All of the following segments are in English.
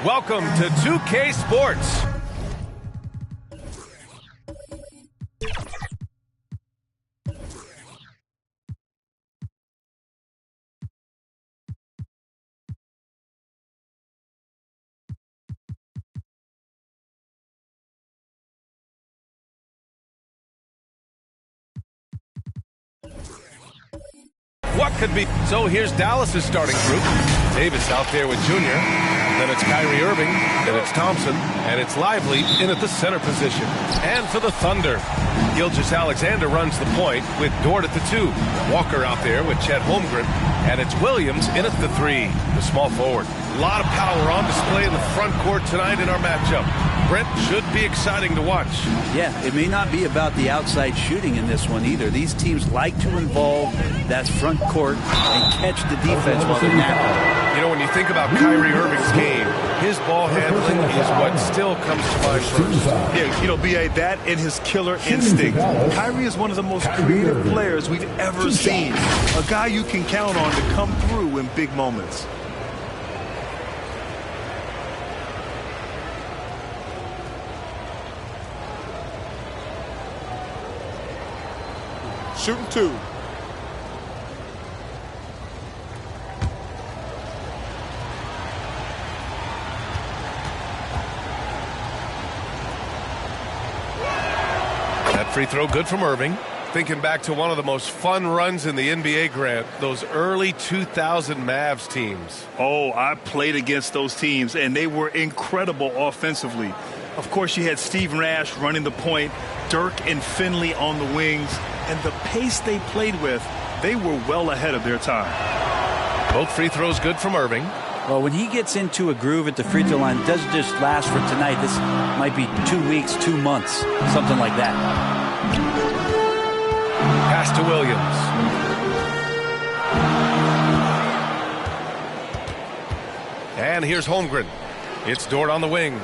Welcome to 2K Sports. What could be? So here's Dallas's starting group. Davis out there with Junior. Then it's Kyrie Irving. Then it's Thompson. And it's Lively in at the center position. And for the Thunder, Gilgeous-Alexander runs the point with Dort at the 2. Walker out there with Chet Holmgren. And it's Williams in at the 3, the small forward. A lot of power on display in the front court tonight in our matchup. Brent, should be exciting to watch. Yeah, it may not be about the outside shooting in this one either. These teams like to involve that front court and catch the defense while they're napping. You know, when you think about Kyrie Irving's game, his ball handling is what still comes to mind first. Yeah, you know, B.A., that and his killer instinct. Kyrie is one of the most creative players we've ever seen. A guy you can count on to come through in big moments. Shooting 2. That free throw good from Irving. Thinking back to one of the most fun runs in the NBA, Grant, those early 2000 Mavs teams. Oh, I played against those teams, and they were incredible offensively. Of course, you had Steve Nash running the point, Dirk and Finley on the wings, and the pace they played with, they were well ahead of their time. Both free throws good from Irving. Well, when he gets into a groove at the free throw line, it doesn't just last for tonight. This might be 2 weeks, 2 months, something like that. Pass to Williams. And here's Holmgren. It's Dort on the wing.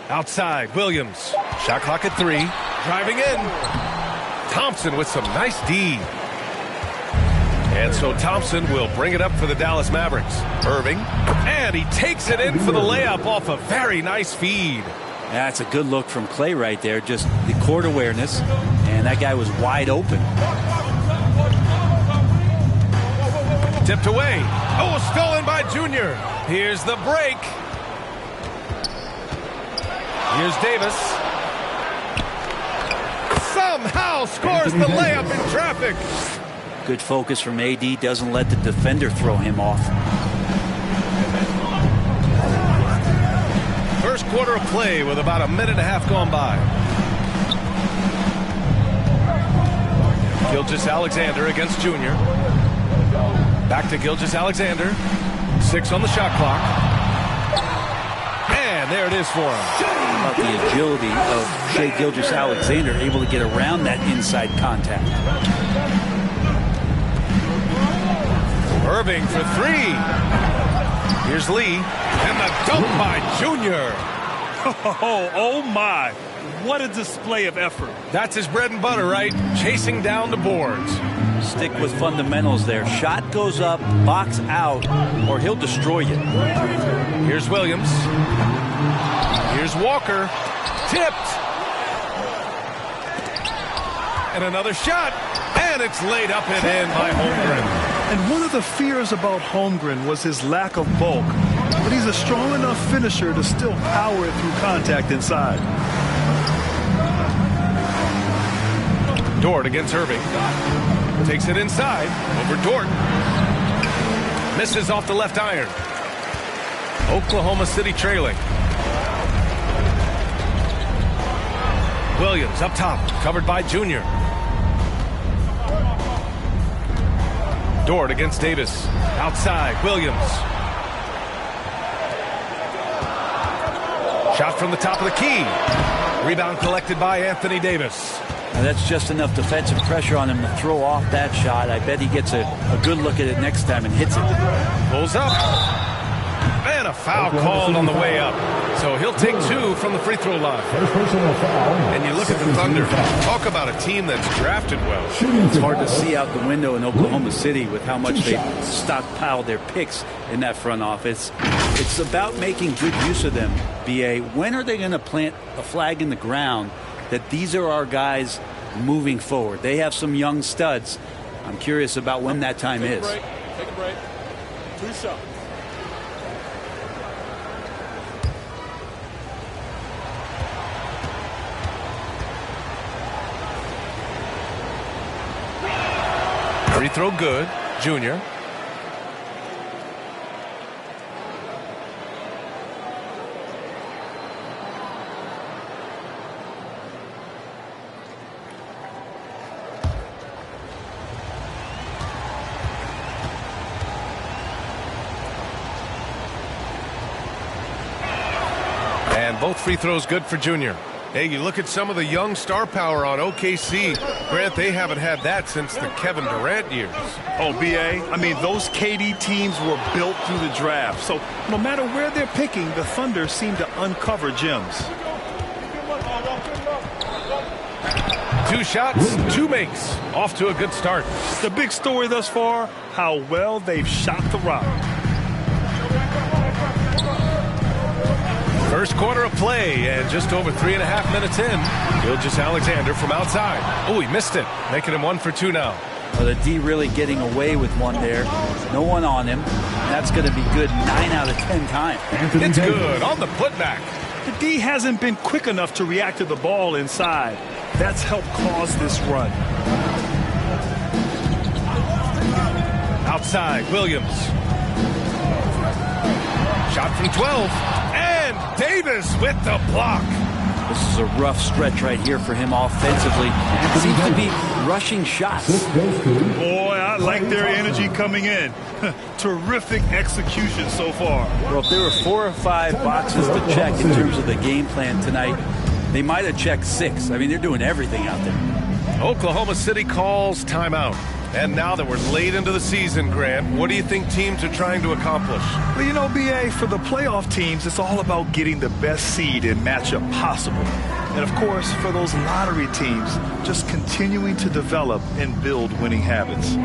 Outside, Williams. Shot clock at 3. Driving in. Thompson with some nice D. And so Thompson will bring it up for the Dallas Mavericks. Irving. And he takes it in for the layup off a very nice feed. That's a good look from Clay right there. Just the court awareness. And that guy was wide open. Tipped away. Oh, stolen by Junior. Here's the break. Here's Davis. Somehow scores the layup in traffic. Good focus from AD. Doesn't let the defender throw him off. First quarter of play with about a minute and a half gone by. Gilgeous-Alexander against Junior. Back to Gilgeous-Alexander. 6 on the shot clock. And there it is for him. About the agility of Shai Gilgeous-Alexander, able to get around that inside contact. Irving for 3. Here's Lee. And the dunk by Junior. Oh my. What a display of effort. That's his bread and butter, right? Chasing down the boards. Stick with fundamentals there. Shot goes up, box out, or he'll destroy you. Here's Williams. Here's Walker. Tipped. And another shot. And it's laid up and in by Holmgren. And one of the fears about Holmgren was his lack of bulk. But he's a strong enough finisher to still power it through contact inside. Dort against Irving. Takes it inside. Over Dort. Misses off the left iron. Oklahoma City trailing. Williams up top. Covered by Junior. Dort against Davis. Outside. Williams. Shot from the top of the key. Rebound collected by Anthony Davis. Now that's just enough defensive pressure on him to throw off that shot. I bet he gets a good look at it next time and hits it. Pulls up. And a foul called on the way up. So he'll take 2 from the free throw line. And you look at the Thunder. Talk about a team that's drafted well. It's hard to see out the window in Oklahoma City with how much they stockpile their picks in that front office. It's about making good use of them, B.A. When are they going to plant a flag in the ground that these are our guys moving forward? They have some young studs. I'm curious about when that time is. Take a break. 2 shots. Free throw good. Junior. And both free throws good for Junior. Hey, you look at some of the young star power on OKC. Grant, they haven't had that since the Kevin Durant years. Oh, B.A., I mean, those KD teams were built through the draft. So no matter where they're picking, the Thunder seem to uncover gems. 2 shots, 2 makes. Off to a good start. The big story thus far, how well they've shot the rock. First quarter of play, and just over 3.5 minutes in. Gilgeous-Alexander from outside. Oh, he missed it, making him 1 for 2 now. Well, the D really getting away with one there. No one on him. That's going to be good 9 out of 10 times. It's good on the putback. The D hasn't been quick enough to react to the ball inside. That's helped cause this run. Outside, Williams. Shot from 12. And Davis with the block. This is a rough stretch right here for him offensively. Seems to be rushing shots. Boy, I like their energy coming in. Terrific execution so far. Well, if there were 4 or 5 boxes to check in terms of the game plan tonight, they might have checked 6. I mean, they're doing everything out there. Oklahoma City calls timeout. And now that we're late into the season, Grant, what do you think teams are trying to accomplish? Well, you know, B.A., for the playoff teams, it's all about getting the best seed and matchup possible. And, of course, for those lottery teams, just continuing to develop and build winning habits.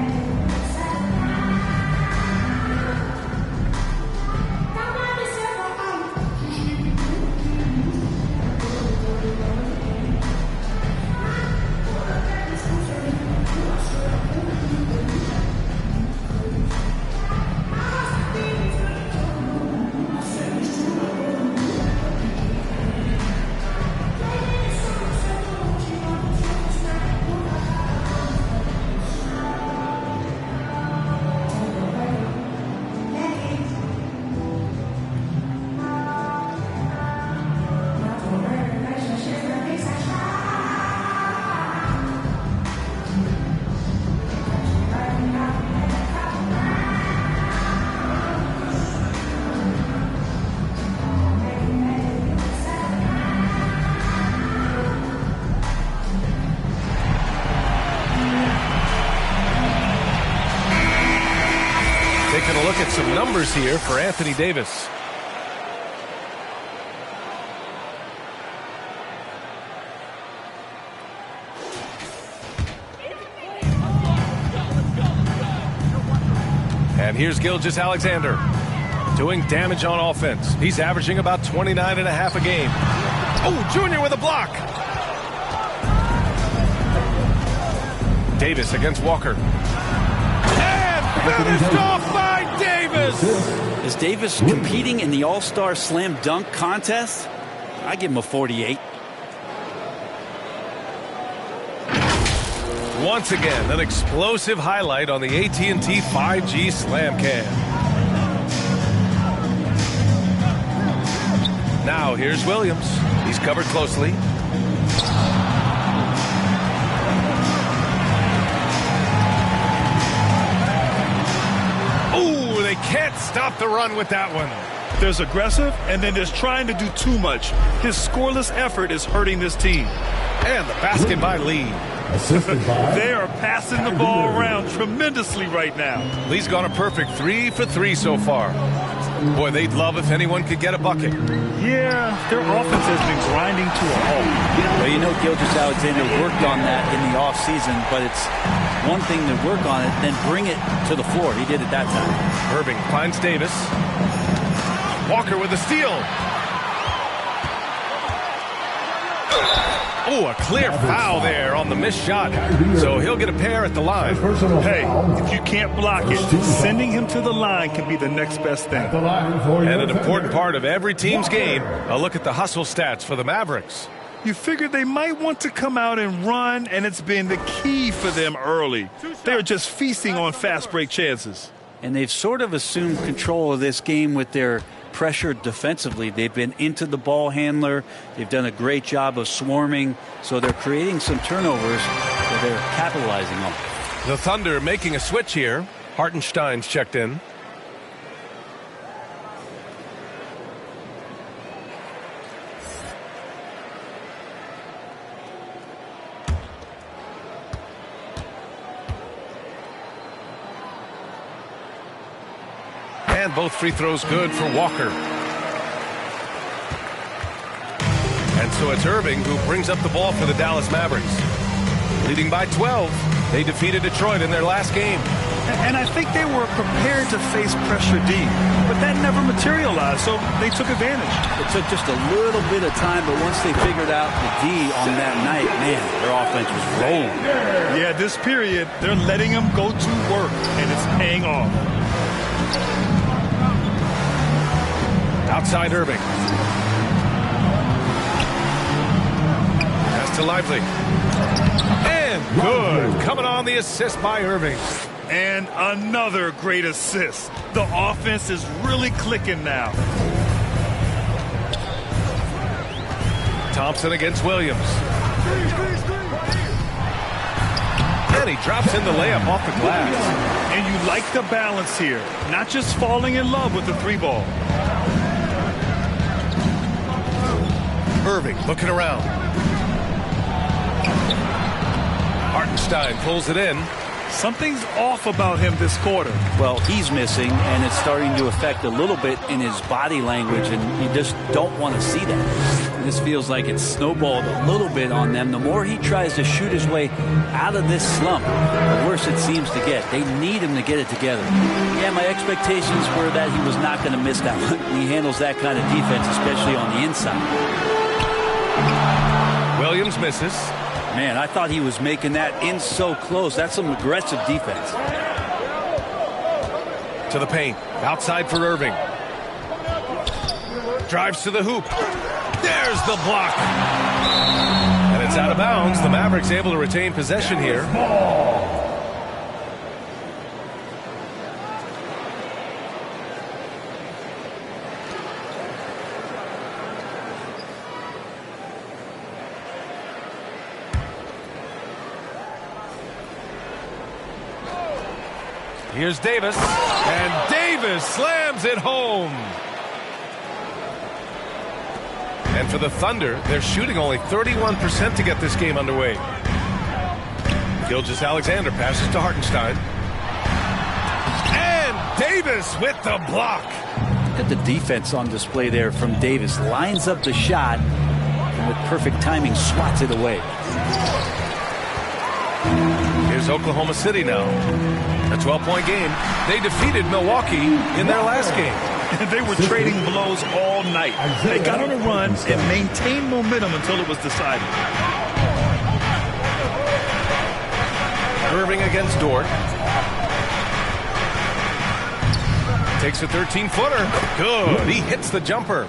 Taking a look at some numbers here for Anthony Davis. And here's Gilgeous-Alexander doing damage on offense. He's averaging about 29.5 a game. Oh, Junior with a block. Davis against Walker. Finished off by Davis. Is Davis competing in the All-Star Slam Dunk contest? I give him a 48. Once again, an explosive highlight on the AT&T 5G Slam Cam. Now here's Williams. He's covered closely. Can't stop the run with that one. There's aggressive, and then there's trying to do too much. His scoreless effort is hurting this team. And the basket by Lee. They are passing the ball around tremendously right now. Lee's gone a perfect 3 for 3 so far. Boy, they'd love if anyone could get a bucket. Yeah, their offense has been grinding to a halt. Well, you know, Gilgeous-Alexander worked on that in the offseason, but it's one thing to work on it, then bring it to the floor. He did it that time. Irving finds Davis. Walker with a steal. Oh, a clear foul there on the missed shot. So he'll get a pair at the line. Hey, if you can't block it, sending him to the line can be the next best thing. And an important part of every team's game, a look at the hustle stats for the Mavericks. You figured they might want to come out and run, and it's been the key for them early. They're just feasting on fast break chances. And they've sort of assumed control of this game with their pressure defensively. They've been into the ball handler. They've done a great job of swarming. So they're creating some turnovers that they're capitalizing on. The Thunder making a switch here. Hartenstein's checked in. And both free throws good for Walker. And so it's Irving who brings up the ball for the Dallas Mavericks. Leading by 12, they defeated Detroit in their last game. And I think they were prepared to face pressure D, but that never materialized, so they took advantage. It took just a little bit of time, but once they figured out the D on that night, man, their offense was rolling. Yeah, this period, they're letting them go to work, and it's paying off. Outside Irving. Pass to Lively. And good. Coming on the assist by Irving. And another great assist. The offense is really clicking now. Thompson against Williams. And he drops in the layup off the glass. And you like the balance here. Not just falling in love with the three ball. Irving looking around. Hartenstein pulls it in. Something's off about him this quarter. Well, he's missing, and it's starting to affect a little bit in his body language, and you just don't want to see that. This feels like it's snowballed a little bit on them. The more he tries to shoot his way out of this slump, the worse it seems to get. They need him to get it together. Yeah, my expectations were that he was not going to miss that one. He handles that kind of defense, especially on the inside. Williams misses. Man, I thought he was making that in so close. That's some aggressive defense. To the paint. Outside for Irving. Drives to the hoop. There's the block. And it's out of bounds. The Mavericks able to retain possession here. Here's Davis, and Davis slams it home. And for the Thunder, they're shooting only 31% to get this game underway. Gilgeous-Alexander passes to Hartenstein. And Davis with the block. Look at the defense on display there from Davis. Lines up the shot, and with perfect timing, swats it away. Here's Oklahoma City now. A 12-point game. They defeated Milwaukee in their last game. They were trading blows all night. They got on a run and maintained momentum until it was decided. Irving against Dort. Takes a 13-footer. Good. He hits the jumper.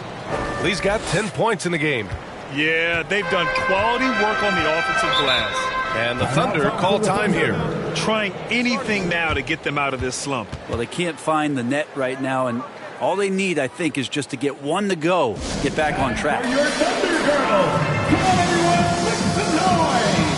Lee's got 10 points in the game. Yeah, they've done quality work on the offensive glass. And the Thunder call time here. Trying anything now to get them out of this slump. Well, they can't find the net right now, and all they need, I think, is just to get one to go, get back on track. Your Thunder Girls. Come on, everyone, make some noise.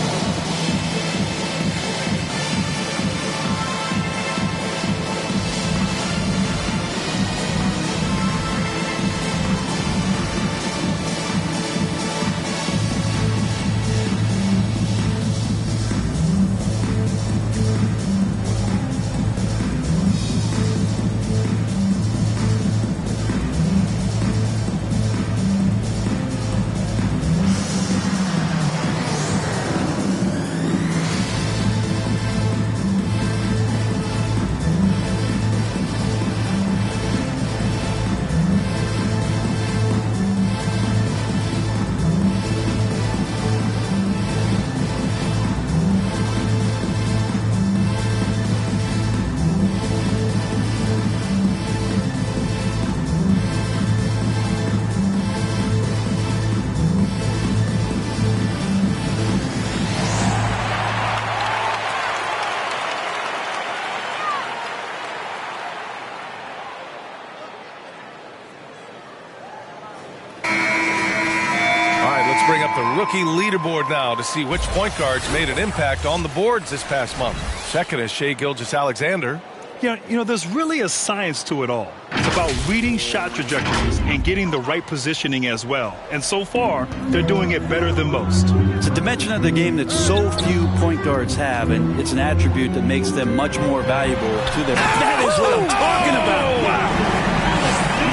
bring up the rookie leaderboard now to see which point guards made an impact on the boards this past month. Second is Shai Gilgeous-Alexander. Yeah, there's really a science to it all. It's about reading shot trajectories and getting the right positioning as well. And so far, they're doing it better than most. It's a dimension of the game that so few point guards have, and it's an attribute that makes them much more valuable to them. That is what I'm talking about. Wow.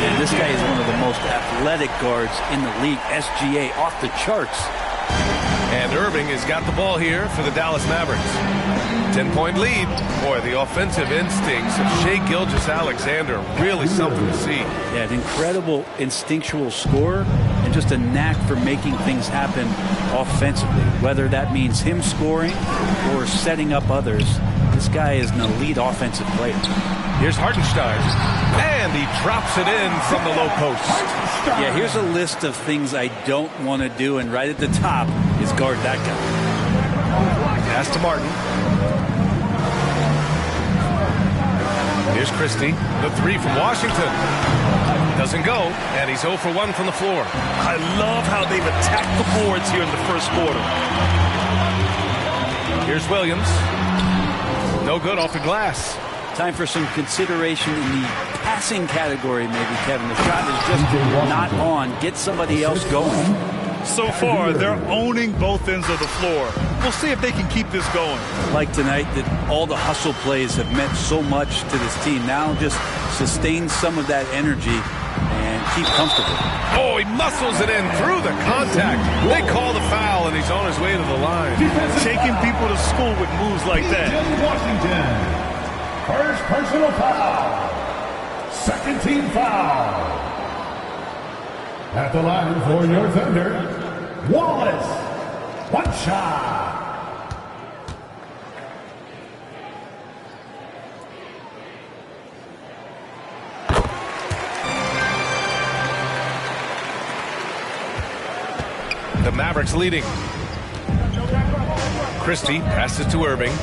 Yeah, this guy is one of the most athletic guards in the league. SGA off the charts. And Irving has got the ball here for the Dallas Mavericks. 10-point lead. Boy, the offensive instincts of Shai Gilgeous-Alexander, really something to see. Yeah, an incredible instinctual scorer and just a knack for making things happen offensively. Whether that means him scoring or setting up others, this guy is an elite offensive player. Here's Hartenstein, and he drops it in from the low post. Yeah, here's a list of things I don't want to do, and right at the top is guard that guy. Pass to Martin. Here's Christie, the three from Washington. Doesn't go, and he's 0 for 1 from the floor. I love how they've attacked the boards here in the first quarter. Here's Williams. No good off the glass. Time for some consideration in the passing category, maybe, Kevin. The shot is just not on. Get somebody else going. So far, they're owning both ends of the floor. We'll see if they can keep this going. Like tonight, that all the hustle plays have meant so much to this team. Now just sustain some of that energy and keep comfortable. Oh, he muscles it in through the contact. They call the foul, and he's on his way to the line. Taking people to school with moves like that. Washington. First personal foul. Second team foul. At the line for your Thunder, Wallace. One shot. The Mavericks leading. Christie passes to Irving.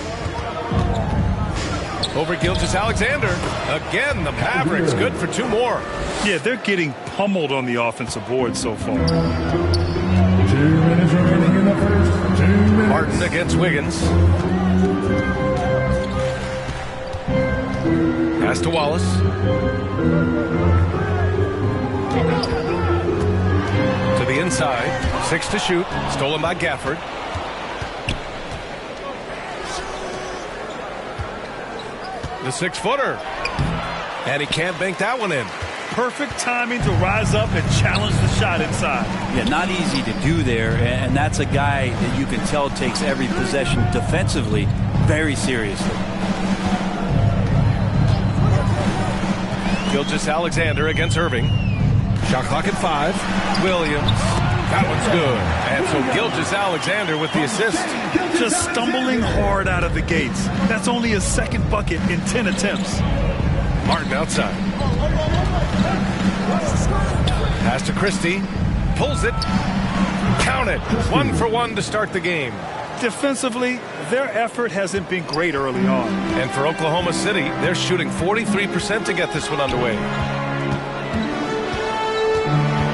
Over Gilgeous-Alexander. Again, the Mavericks good for 2 more. Yeah, they're getting pummeled on the offensive board so far. 2 minutes remaining in the first. 2 minutes. Martin against Wiggins. Pass to Wallace. To the inside. 6 to shoot. Stolen by Gafford. The 6-footer. And he can't bank that one in. Perfect timing to rise up and challenge the shot inside. Yeah, not easy to do there, and that's a guy that you can tell takes every possession defensively very seriously. Gilgeous-Alexander against Irving. Shot clock at 5. Williams. That one's good. And so Gilgeous-Alexander with the assist. Just stumbling hard out of the gates. That's only his second bucket in 10 attempts. Martin outside. Pass to Christie. Pulls it. Count it. 1 for 1 to start the game. Defensively, their effort hasn't been great early on. And for Oklahoma City, they're shooting 43% to get this one underway.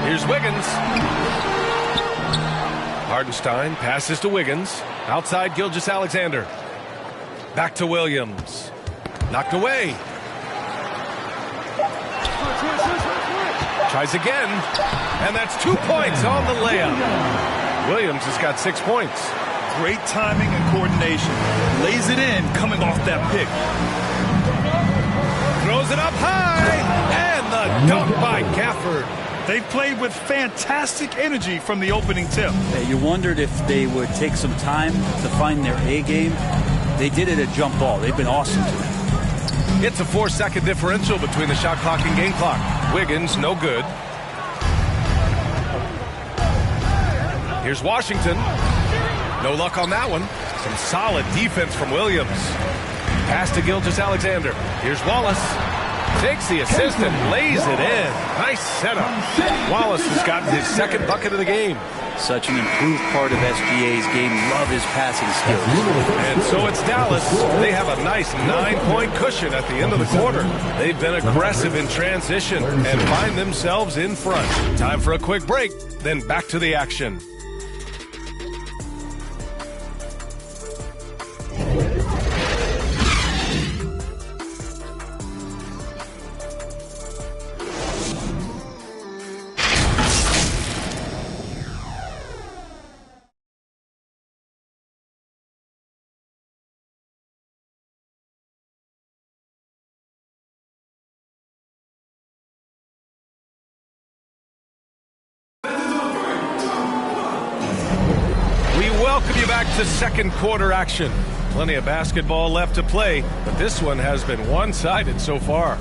Here's Wiggins. Hartenstein passes to Wiggins. Outside Gilgeous-Alexander. Back to Williams. Knocked away. Tries again. And that's 2 points on the layup. Williams has got 6 points. Great timing and coordination. Lays it in coming off that pick. Throws it up high. And the dunk by Gafford. They played with fantastic energy from the opening tip. You wondered if they would take some time to find their A game. They did it at jump ball. They've been awesome tonight. It's a 4-second differential between the shot clock and game clock. Wiggins, no good. Here's Washington. No luck on that one. Some solid defense from Williams. Pass to Gilgeous-Alexander. Here's Wallace. Takes the assist and lays it in. Nice setup. Wallace has gotten his second bucket of the game. Such an improved part of SGA's game. Love his passing skills. And so it's Dallas. They have a nice 9-point cushion at the end of the quarter. They've been aggressive in transition and find themselves in front. Time for a quick break, then back to the action. Welcome you back to second quarter action. Plenty of basketball left to play, but this one has been one-sided so far.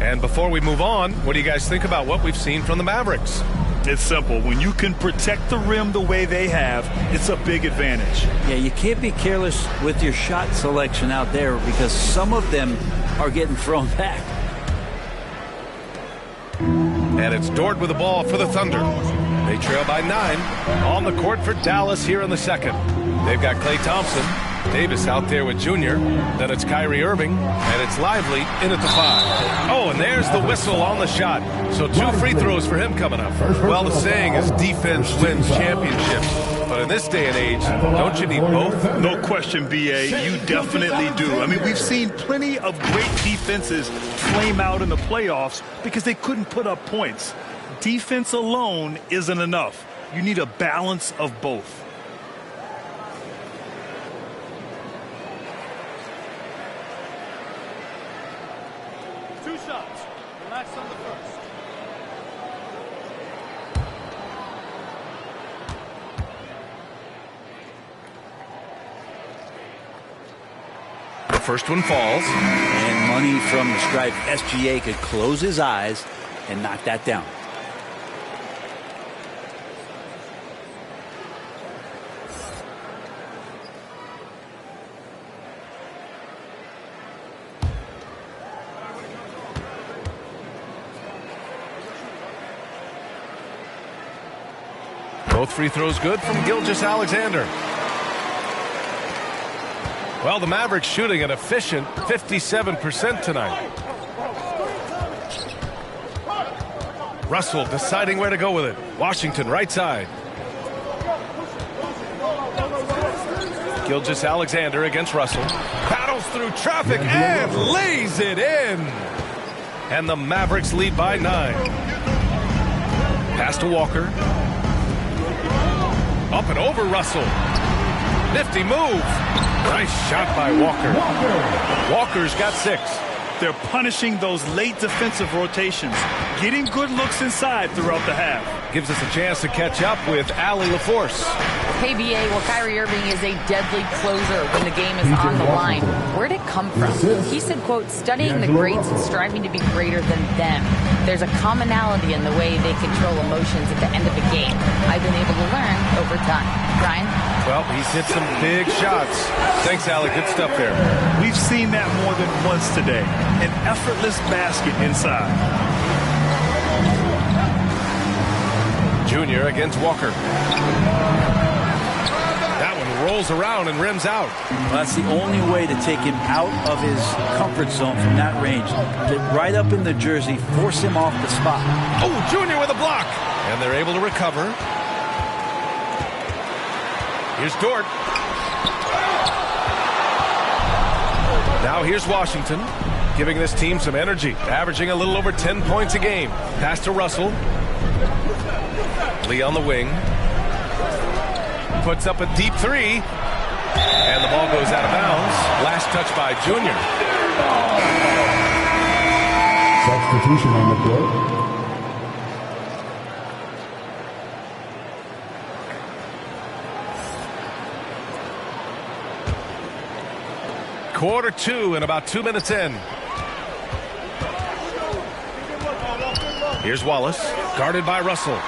And before we move on, what do you guys think about what we've seen from the Mavericks? It's simple. When you can protect the rim the way they have, it's a big advantage. Yeah, you can't be careless with your shot selection out there because some of them are getting thrown back. And it's Dort with the ball for the Thunder. They trail by 9 on the court for Dallas here in the second. They've got Klay Thompson, Davis out there with Junior. Then it's Kyrie Irving, and it's Lively in at the 5. Oh, and there's the whistle on the shot. So 2 free throws for him coming up. Well, the saying is defense wins championships. But in this day and age, don't you need both? No question, B.A. You definitely do. I mean, we've seen plenty of great defenses flame out in the playoffs because they couldn't put up points. Defense alone isn't enough. You need a balance of both. Two shots. Relax on the first. The first one falls. And money from the stripe. SGA could close his eyes and knock that down. Both free throws good from Gilgeous-Alexander. Well, the Mavericks shooting an efficient 57% tonight. Russell deciding where to go with it. Washington right side. Gilgeous-Alexander against Russell. Battles through traffic and lays it in. And the Mavericks lead by 9. Pass to Walker. Up and over Russell. Nifty move. Nice shot by Walker. Walker's got 6. They're punishing those late defensive rotations, getting good looks inside throughout the half. Gives us a chance to catch up with Allie LaForce. KBA, well, Kyrie Irving is a deadly closer when the game is on the line. Where'd it come from? He said, quote, studying the greats and striving to be greater than them. There's a commonality in the way they control emotions at the end of a game. I've been able to learn over time. Brian? Well, he's hit some big shots. Thanks, Allie. Good stuff there. We've seen that more than once today. An effortless basket inside. Junior against Walker. That one rolls around and rims out. Well, that's the only way to take him out of his comfort zone from that range. Get right up in the jersey, force him off the spot. Oh, Junior with a block. And they're able to recover. Here's Dort. Now here's Washington, giving this team some energy, averaging a little over 10 points a game. Pass to Russell. Lee on the wing. Puts up a deep 3. And the ball goes out of bounds. Last touch by Junior. Substitution on the court. Quarter 2 and about 2 minutes in. Here's Wallace, guarded by Russell.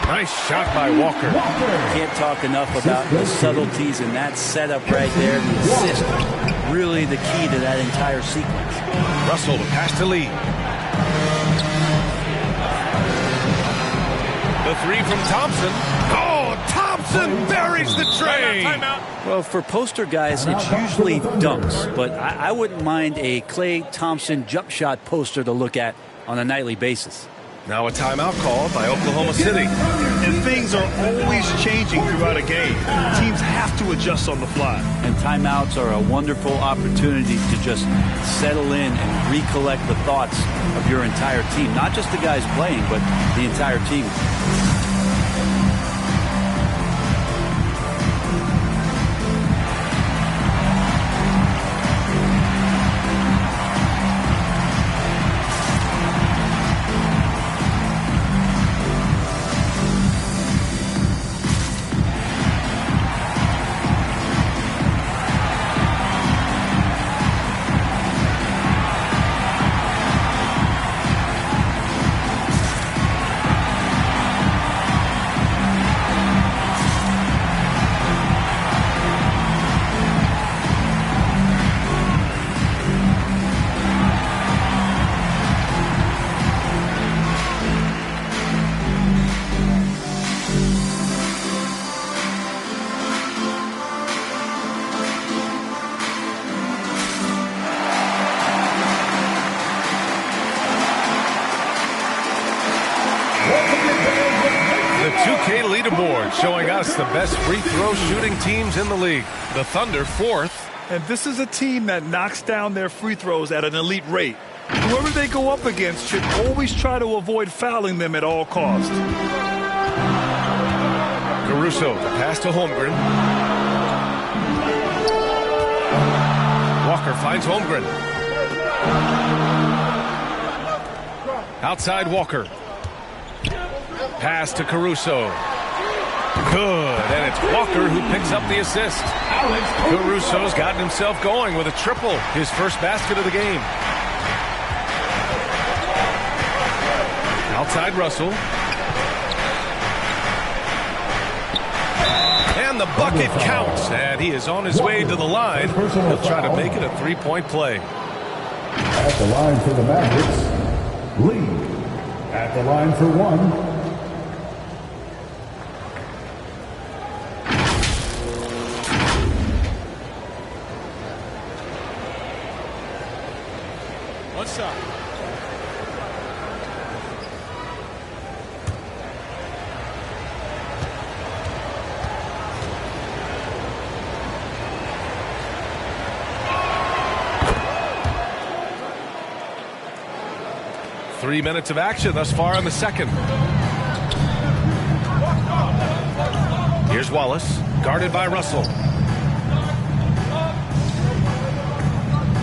Nice shot by Walker. Can't talk enough about the subtleties in that setup right there. The assist, really the key to that entire sequence. Russell, the pass to Lee. The 3 from Thompson. Oh, Thompson buries the tray. Well, for poster guys, it's usually dunks, but I wouldn't mind a Klay Thompson jump shot poster to look at on a nightly basis. Now a timeout called by Oklahoma City. And things are always changing throughout a game. Teams have to adjust on the fly. And timeouts are a wonderful opportunity to just settle in and recollect the thoughts of your entire team. Not just the guys playing, but the entire team. The 2K leaderboard showing us the best free throw shooting teams in the league. The Thunder 4th. And this is a team that knocks down their free throws at an elite rate. Whoever they go up against should always try to avoid fouling them at all costs. Caruso, the pass to Holmgren. Walker finds Holmgren. Outside Walker. Pass to Caruso. Good, and it's Walker who picks up the assist. Caruso's gotten himself going with a triple, his first basket of the game. Outside Russell. And the bucket counts, and he is on his way to the line. He'll try to make it a three-point play. At the line for the Mavericks, Lee. At the line for one. What's up? Three minutes of action thus far in the second. Here's Wallace, guarded by Russell.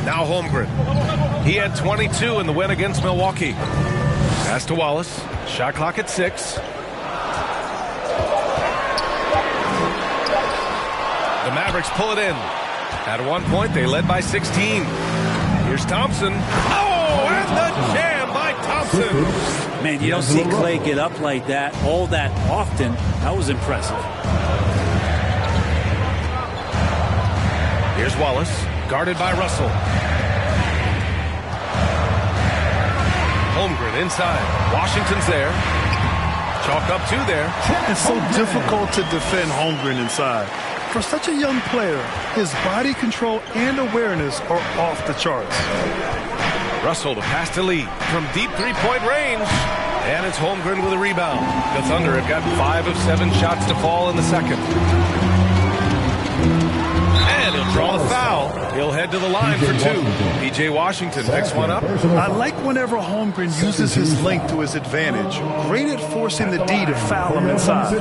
Now Holmgren. He had 22 in the win against Milwaukee. Pass to Wallace. Shot clock at 6. The Mavericks pull it in. At one point, they led by 16. Here's Thompson. Oh, and the jam by Thompson. Man, you don't see Clay get up like that all that often. That was impressive. Here's Wallace, guarded by Russell. Holmgren inside. Washington's there. Chalk up 2 there. It's so difficult to defend Holmgren inside. For such a young player, his body control and awareness are off the charts. Russell to pass to Lee from deep three-point range. And it's Holmgren with a rebound. The Thunder have got 5 of 7 shots to fall in the second. And he'll draw the foul. He'll head to the line for 2. P.J. Washington picks one up. I like whenever Holmgren uses his length to his advantage. Great at forcing the D to foul him inside.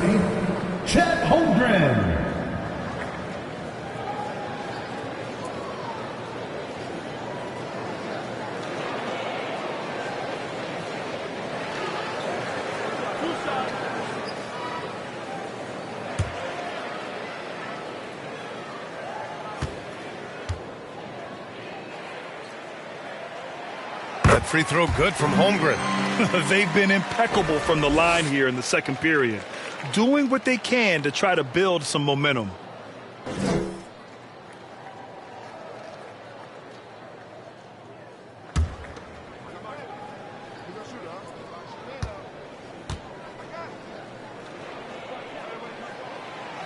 Chet Holmgren. That free throw good from Holmgren. They've been impeccable from the line here in the second period, doing what they can to try to build some momentum.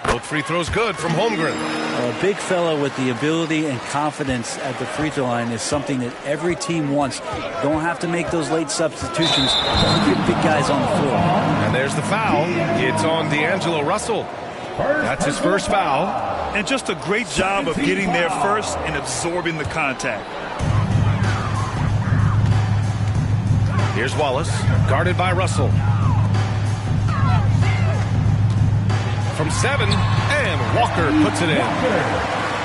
Both free throws good from Holmgren. A big fella with the ability and confidence at the free throw line is something that every team wants. Don't have to make those late substitutions. Get big guys on the floor. And there's the foul. It's on D'Angelo Russell. That's his first foul. And just a great job of getting there first and absorbing the contact. Here's Wallace, guarded by Russell. From 7, and Walker puts it in.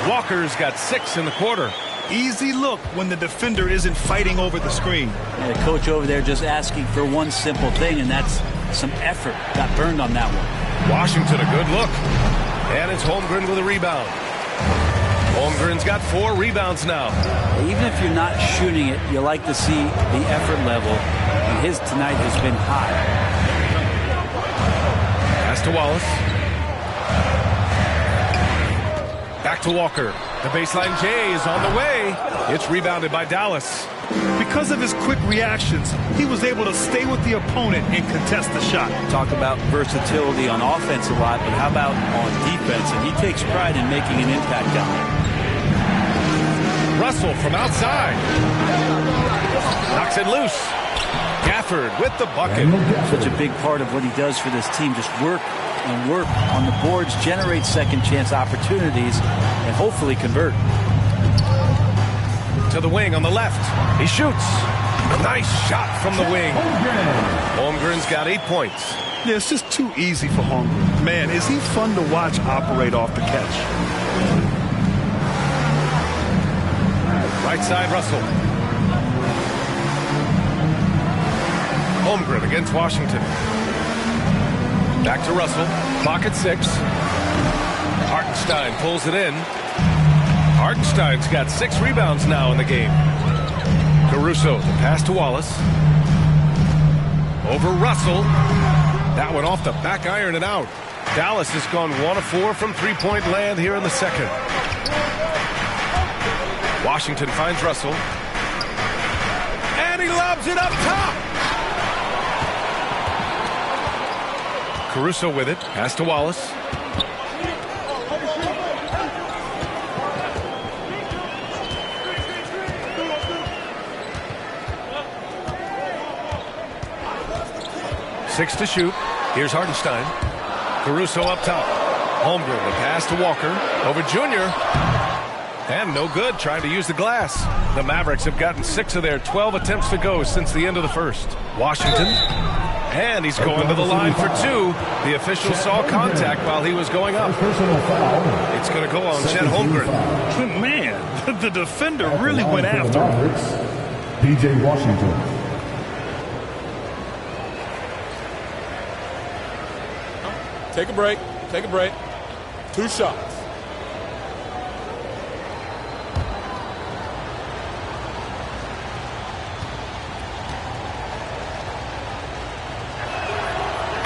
Walker's got 6 in the quarter. Easy look when the defender isn't fighting over the screen. And the coach over there just asking for one simple thing, and that's some effort. Got burned on that one. Washington, a good look. And it's Holmgren with a rebound. Holmgren's got 4 rebounds now. Even if you're not shooting it, you like to see the effort level, and his tonight has been high. Pass to Wallace. Back to Walker. The baseline J is on the way. It's rebounded by Dallas. Because of his quick reactions, he was able to stay with the opponent and contest the shot. Talk about versatility on offense a lot, but how about on defense? And he takes pride in making an impact on it. Russell from outside. Knocks it loose. Gafford with the bucket. Such a big part of what he does for this team. Just work and work on the boards, generate second chance opportunities, and hopefully convert. To the wing on the left. He shoots. Nice shot from the wing. Holmgren's got 8 points. Yeah, it's just too easy for Holmgren. Man, is he fun to watch operate off the catch. Right side, Russell. Holmgren against Washington. Back to Russell. Clock at 6. Hartenstein pulls it in. Hartenstein's got 6 rebounds now in the game. Caruso, the pass to Wallace. Over Russell. That one off the back iron and out. Dallas has gone 1 of 4 from three-point land here in the second. Washington finds Russell. And he lobs it up top. Caruso with it. Pass to Wallace. Six to shoot. Here's Hartenstein. Caruso up top. Holmgren, the pass to Walker. Over Junior. And no good, trying to use the glass. The Mavericks have gotten 6 of their 12 attempts to go since the end of the first. Washington. And he's going to the line for 2. The official saw contact while he was going up. It's going to go on Chet Holmgren. Man, the defender really went after him. P.J. Washington. Take a break. Take a break. 2 shots.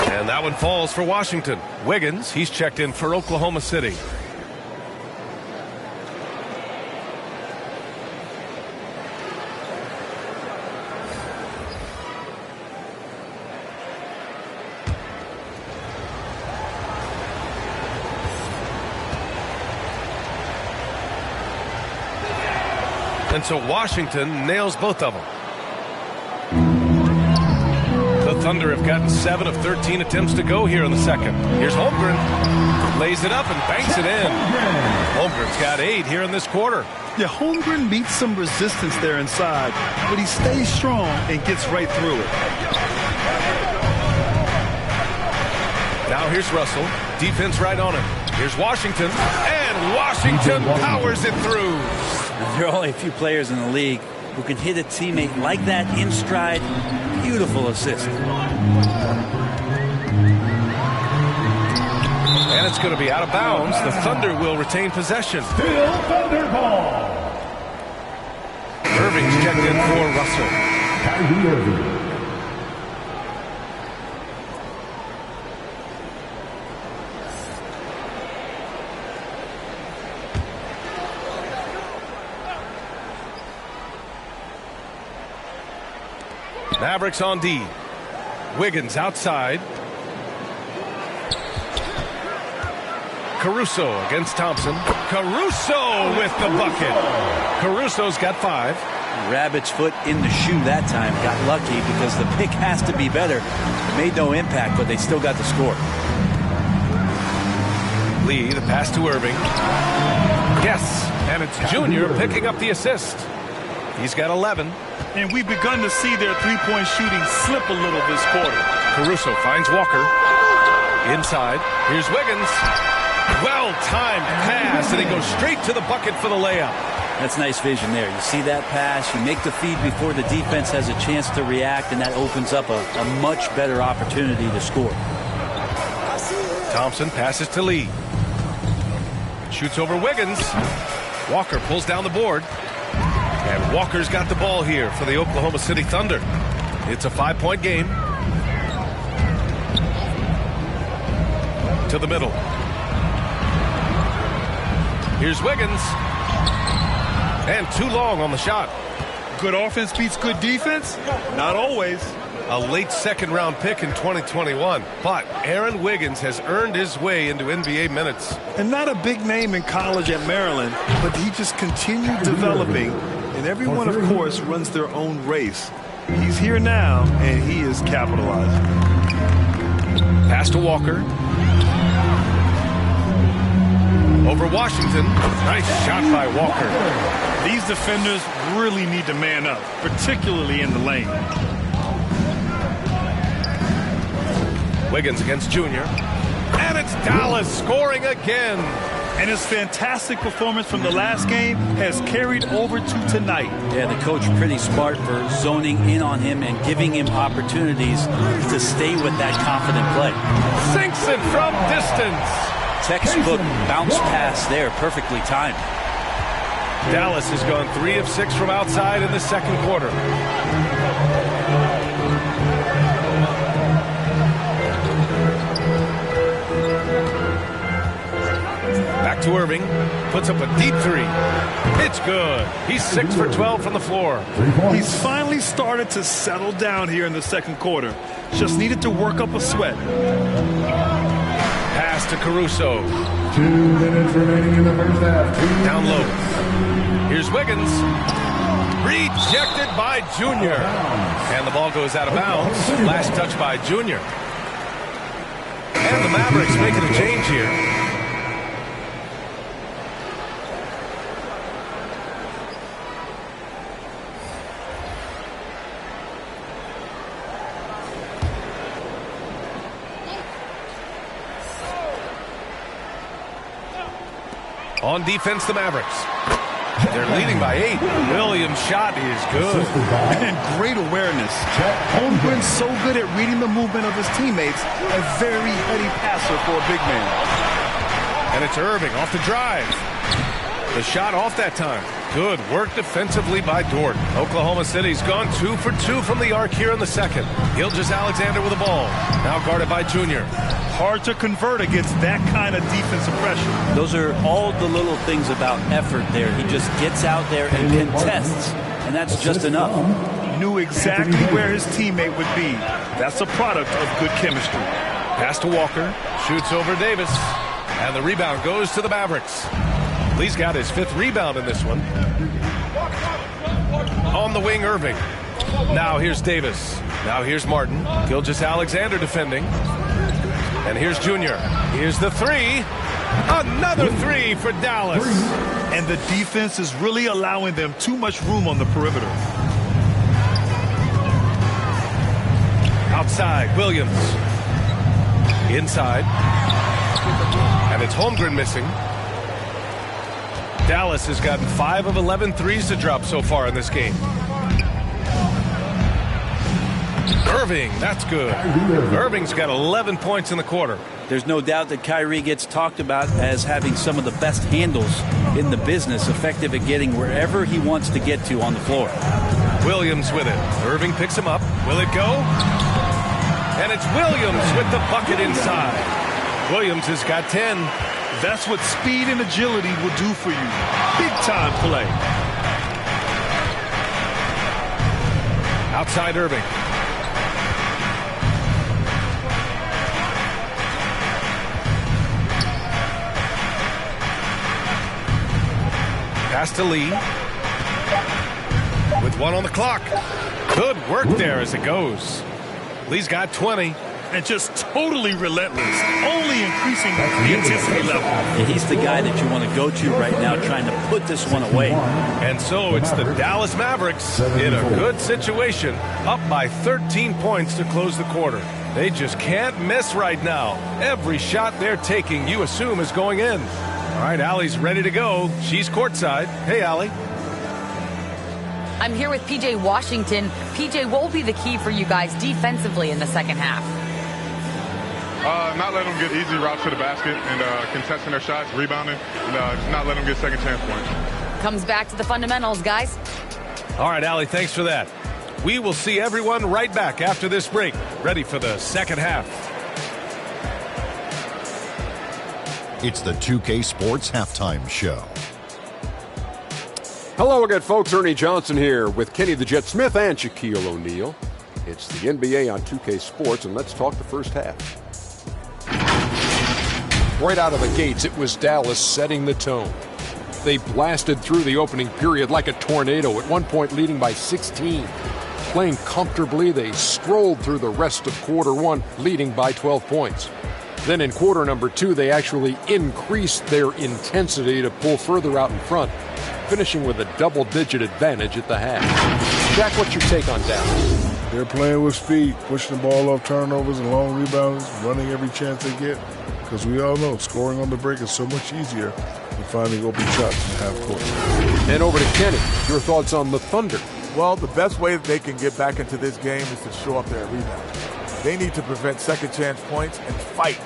And that one falls for Washington. Wiggins, he's checked in for Oklahoma City. And so Washington nails both of them. The Thunder have gotten 7 of 13 attempts to go here in the second. Here's Holmgren. Lays it up and banks it in. Holmgren's got 8 here in this quarter. Yeah, Holmgren meets some resistance there inside, but he stays strong and gets right through it. Now here's Russell. Defense right on him. Here's Washington. And Washington powers it through. There are only a few players in the league who can hit a teammate like that in stride. Beautiful assist. And it's going to be out of bounds. The Thunder will retain possession. Still Thunder ball. Irving's checked in for Russell. Kyrie Irving. Mavericks on D. Wiggins outside. Caruso against Thompson. Caruso with the bucket. Caruso's got 5. Rabbit's foot in the shoe that time. Got lucky because the pick has to be better. It made no impact, but they still got the score. Lee, the pass to Irving. Yes, and it's Junior picking up the assist. He's got 11. And we've begun to see their three-point shooting slip a little this quarter. Caruso finds Walker. Inside. Here's Wiggins. Well-timed pass, and he goes straight to the bucket for the layup. That's nice vision there. You see that pass, you make the feed before the defense has a chance to react, and that opens up a much better opportunity to score. Thompson passes to Lee. Shoots over Wiggins. Walker pulls down the board. And Walker's got the ball here for the Oklahoma City Thunder. It's a 5-point game. To the middle. Here's Wiggins. And too long on the shot. Good offense beats good defense? Not always. A late second-round pick in 2021. But Aaron Wiggins has earned his way into NBA minutes. And not a big name in college at Maryland, but he just continued developing. And everyone, of course, runs their own race. He's here now, and he is capitalizing. Pass to Walker. Over Washington. Nice shot by Walker. These defenders really need to man up, particularly in the lane. Wiggins against Junior. And it's Dallas scoring again. And his fantastic performance from the last game has carried over to tonight. Yeah, the coach pretty smart for zoning in on him and giving him opportunities to stay with that confident play. Sinks it from distance. Textbook bounce pass there, perfectly timed. Dallas has gone 3 of 6 from outside in the second quarter. Back to Irving. Puts up a deep 3. It's good. He's 6 for 12 from the floor. He's finally started to settle down here in the second quarter. Just needed to work up a sweat. Pass to Caruso. 2 minutes remaining in the first half. Down low. Here's Wiggins. Rejected by Junior. And the ball goes out of bounds. Last touch by Junior. And the Mavericks making a change here. On defense, the Mavericks. They're leading by 8. Williams' shot is good. And great awareness. Holmgren's so good at reading the movement of his teammates. A very heady passer for a big man. And it's Irving off the drive. The shot off that time. Good work defensively by Dort. Oklahoma City's gone 2 for 2 from the arc here in the second. Gilgeous-Alexander with the ball. Now guarded by Junior. Hard to convert against that kind of defensive pressure. Those are all the little things about effort there. He just gets out there and contests, and that's just enough. Knew exactly where his teammate would be. That's a product of good chemistry. Pass to Walker. Shoots over Davis. And the rebound goes to the Mavericks. Lee's got his 5th rebound in this one. On the wing, Irving. Now here's Davis. Now here's Martin. Gilgeous-Alexander defending. And here's Junior. Here's the 3. Another 3 for Dallas. And the defense is really allowing them too much room on the perimeter. Outside, Williams. Inside. And it's Holmgren missing. Dallas has gotten 5 of 11 threes to drop so far in this game. Irving, that's good. Irving's got 11 points in the quarter. There's no doubt that Kyrie gets talked about as having some of the best handles in the business, effective at getting wherever he wants to get to on the floor. Williams with it. Irving picks him up. Will it go? And it's Williams with the bucket inside. Williams has got 10. That's what speed and agility will do for you. Big time play. Outside Irving. Pass to Lee. With 1 on the clock. Good work there as it goes. Lee's got 20. And just totally relentless. Only increasing the intensity level. And he's the guy that you want to go to right now, trying to put this one away. And so it's the Dallas Mavericks in a good situation, up by 13 points to close the quarter. They just can't miss right now. Every shot they're taking, you assume, is going in. All right, Allie's ready to go. She's courtside. Hey, Allie. I'm here with P.J. Washington. P.J., what will be the key for you guys defensively in the second half? Not letting them get easy routes to the basket and contesting their shots, rebounding, and just not letting them get second chance points. Comes back to the fundamentals, guys. All right, Allie, thanks for that. We will see everyone right back after this break, ready for the second half. It's the 2K Sports Halftime Show. Hello again, folks. Ernie Johnson here with Kenny the Jet Smith and Shaquille O'Neal. It's the NBA on 2K Sports, and let's talk the first half. Right out of the gates, it was Dallas setting the tone. They blasted through the opening period like a tornado, at one point leading by 16. playing comfortably. They strolled through the rest of quarter one, leading by 12 points. Then in quarter number 2, they actually increased their intensity to pull further out in front, finishing with a double-digit advantage at the half. Jack, what's your take on Dallas? They're playing with speed, pushing the ball off turnovers and long rebounds, running every chance they get. Because we all know scoring on the break is so much easier than finding open shots in half court. And over to Kenny. Your thoughts on the Thunder? Well, the best way that they can get back into this game is to show up their rebound. They need to prevent second chance points and fight.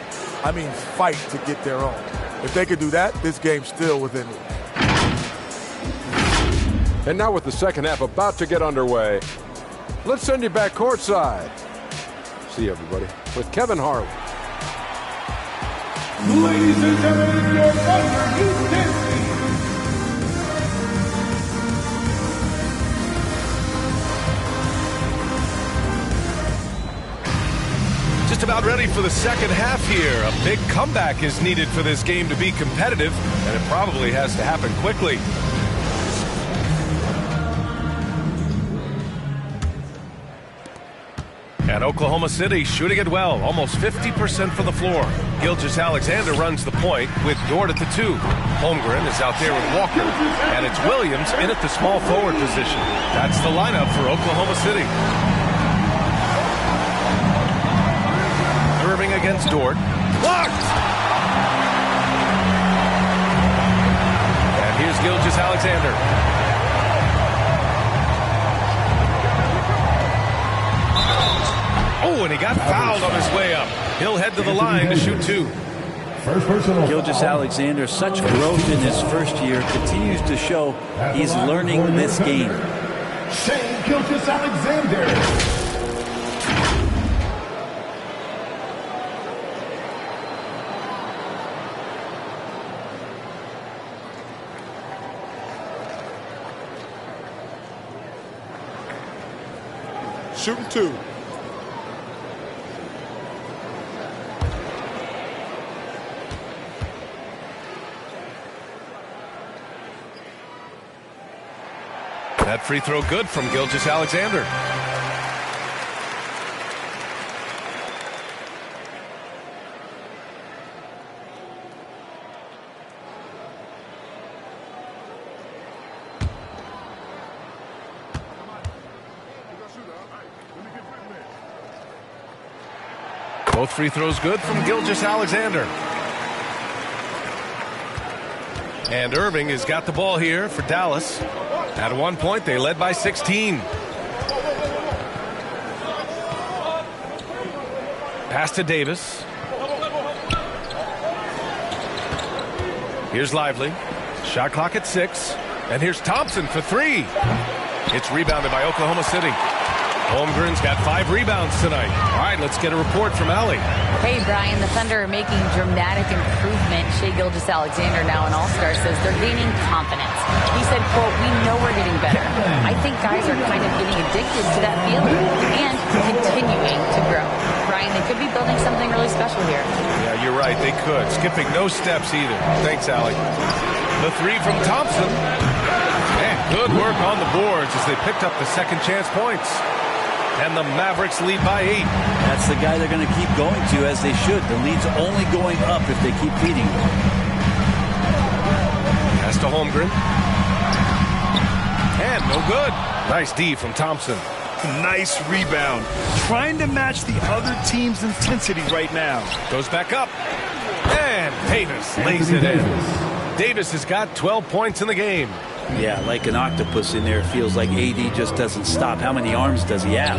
I mean, fight to get their own. If they could do that, this game's still within reach. And now with the second half about to get underway, let's send you back courtside. See you, everybody, with Kevin Harlan. Ladies and gentlemen, your Thunder New Disney. Just about ready for the second half here. A big comeback is needed for this game to be competitive, and it probably has to happen quickly. And Oklahoma City shooting it well, almost 50% from the floor. Gilgeous-Alexander runs the point with Dort at the 2. Holmgren is out there with Walker, and it's Williams in at the small forward position. That's the lineup for Oklahoma City. Irving against Dort. Blocked! And here's Gilgeous-Alexander. Oh, and he got fouled on his way up. He'll head to the line to shoot 2. Gilgeous-Alexander, such growth in his first year, continues to show he's learning this game. Shai Gilgeous-Alexander. Shooting 2. That free throw good from Gilgeous-Alexander. Both free throws good from Gilgeous-Alexander. And Irving has got the ball here for Dallas. At one point, they led by 16. Pass to Davis. Here's Lively. Shot clock at 6. And here's Thompson for 3. It's rebounded by Oklahoma City. Holmgren's got 5 rebounds tonight. All right, let's get a report from Allie. Hey, Brian, the Thunder are making dramatic improvement. Shai Gilgeous-Alexander, now an All-Star, says they're gaining confidence. He said, quote, "We know we're getting better. I think guys are kind of getting addicted to that feeling and continuing to grow." Brian, they could be building something really special here. Yeah, you're right. They could. Skipping no steps either. Thanks, Allie. The 3 from Thompson. Man, good work on the boards as they picked up the second chance points. And the Mavericks lead by 8. That's the guy they're going to keep going to, as they should. The lead's only going up if they keep feeding them. Pass to Holmgren. And no good. Nice D from Thompson. Nice rebound. Trying to match the other team's intensity right now. Goes back up. And Davis lays it in. Davis has got 12 points in the game. Yeah, like an octopus in there. Feels like AD just doesn't stop. How many arms does he have?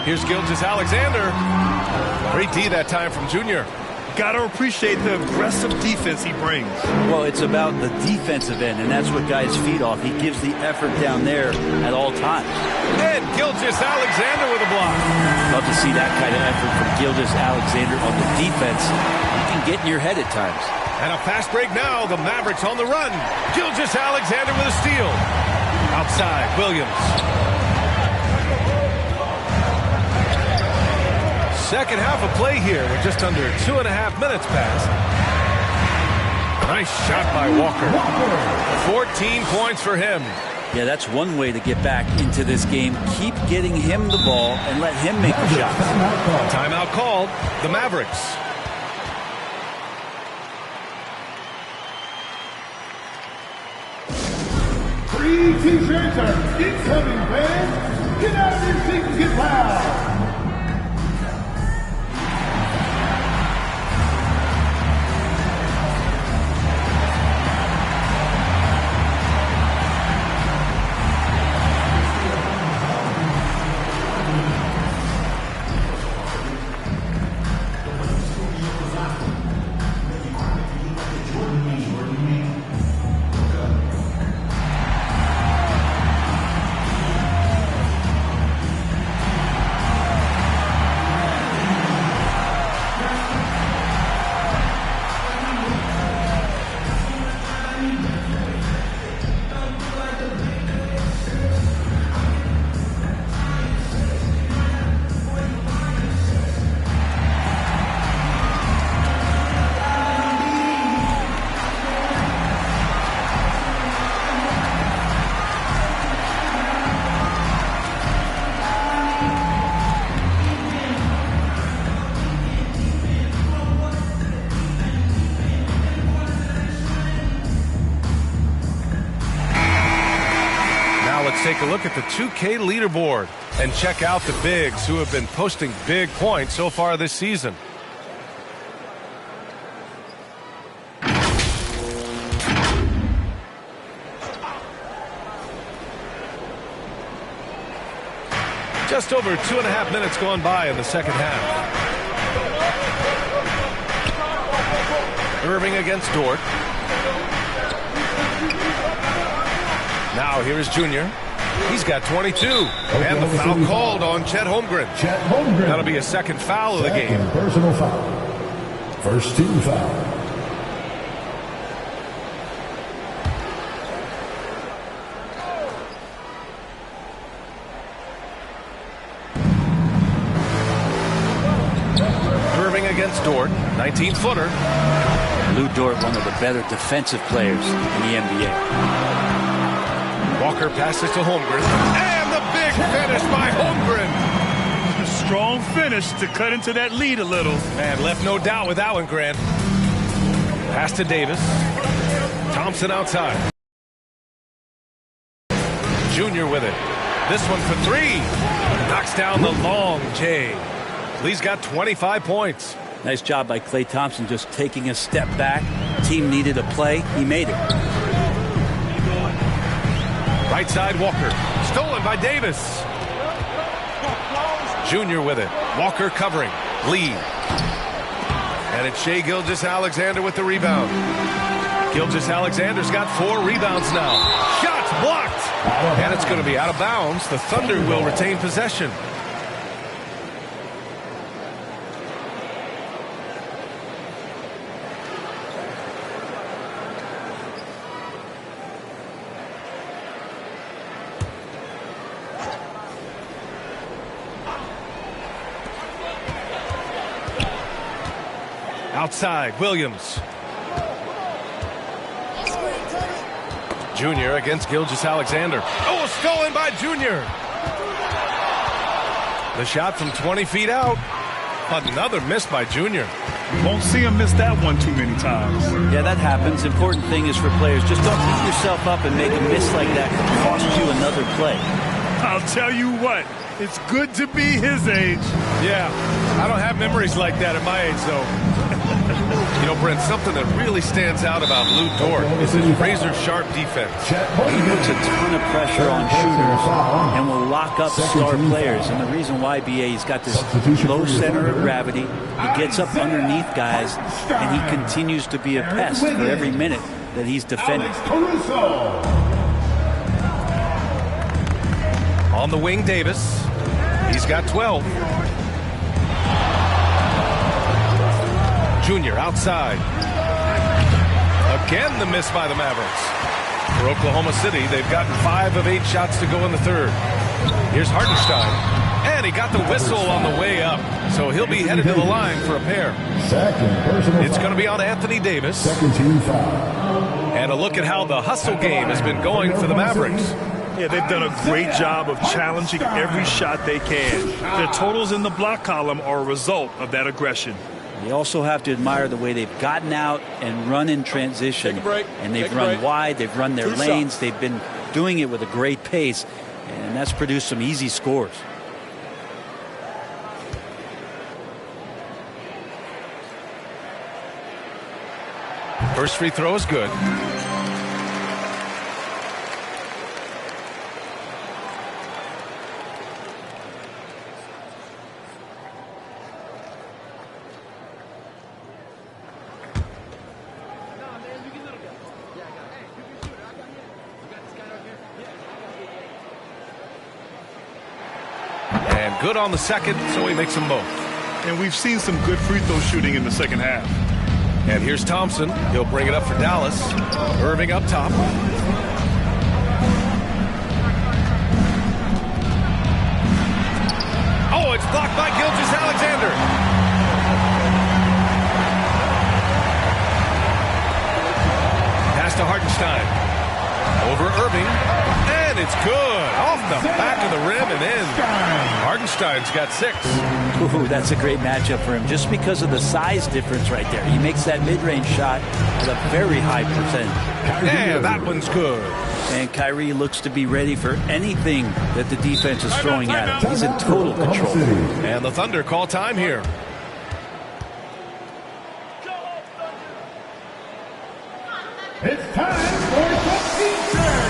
Here's Gilgeous-Alexander. Great D that time from Junior. Got to appreciate the aggressive defense he brings. Well, it's about the defensive end, and that's what guys feed off. He gives the effort down there at all times. And Gilgeous-Alexander with a block. Love to see that kind of effort from Gilgeous-Alexander on the defense. He can get in your head at times. And a fast break now. The Mavericks on the run. Gilgeous-Alexander with a steal. Outside, Williams. Second half of play here with just under 2.5 minutes passed. Nice shot by Walker. 14 points for him. Yeah, that's one way to get back into this game. Keep getting him the ball and let him make the shots. Timeout called. The Mavericks. Free t-shirts are incoming, fans. Get out of your seat and get loud. Take a look at the 2K leaderboard and check out the bigs who have been posting big points so far this season. Just over 2.5 minutes gone by in the second half. Irving against Dort. Now here is Junior. He's got 22. And the foul called on Chet Holmgren. That'll be a second foul of the game. Personal foul. First team foul. Irving against Dort. 19-footer. Lou Dort, one of the better defensive players in the NBA. Walker passes to Holmgren. And the big finish by Holmgren. A strong finish to cut into that lead a little. Man, left no doubt with that one, Grant. Pass to Davis. Thompson outside. Junior with it. This one for three. Knocks down the long J. Lee's got 25 points. Nice job by Klay Thompson just taking a step back. Team needed a play. He made it. Right side, Walker. Stolen by Davis. Junior with it. Walker covering. Lee. And it's Shai Gilgeous-Alexander with the rebound. Gilgeous-Alexander's got 4 rebounds now. Shots blocked. And it's going to be out of bounds. The Thunder will retain possession. Outside, Williams. Junior against Gilgeous-Alexander. Oh, stolen by Junior. The shot from 20 feet out. Another miss by Junior. Won't see him miss that one too many times. Yeah, that happens. Important thing is for players, just don't beat yourself up and make a miss like that could cost you another play. I'll tell you what, it's good to be his age. Yeah, I don't have memories like that at my age, though. You know, Brent, something that really stands out about Lou Dort is his razor-sharp defense. He puts a ton of pressure on shooters and will lock up star players. And the reason why, BA, he's got this low center of gravity. He gets up underneath guys, and he continues to be a pest for every minute that he's defending. On the wing, Davis. He's got 12. Junior outside. Again, the miss by the Mavericks. For Oklahoma City, they've gotten 5 of 8 shots to go in the third. Here's Hartenstein. And he got the whistle on the way up. So he'll be headed to the line for a pair. It's going to be on Anthony Davis. Second team foul. And a look at how the hustle game has been going for the Mavericks. Yeah, they've done a great job of challenging every shot they can. Their totals in the block column are a result of that aggression. You also have to admire the way they've gotten out and run in transition. Take a break. And they've run wide, they've run their lanes, they've been doing it with a great pace, and that's produced some easy scores. First free throw is good. And good on the second, so he makes them both. And we've seen some good free throw shooting in the second half. And here's Thompson. He'll bring it up for Dallas. Irving up top. Oh, it's blocked by Gilgeous-Alexander. Pass to Hartenstein. Over Irving. And it's good. Off the back of the rim and in. Hartenstein's got 6. Ooh, that's a great matchup for him just because of the size difference right there. He makes that mid-range shot at a very high percentage. And that one's good. And Kyrie looks to be ready for anything that the defense is throwing at him. He's in total control. And the Thunder call time here. It's time for the feature.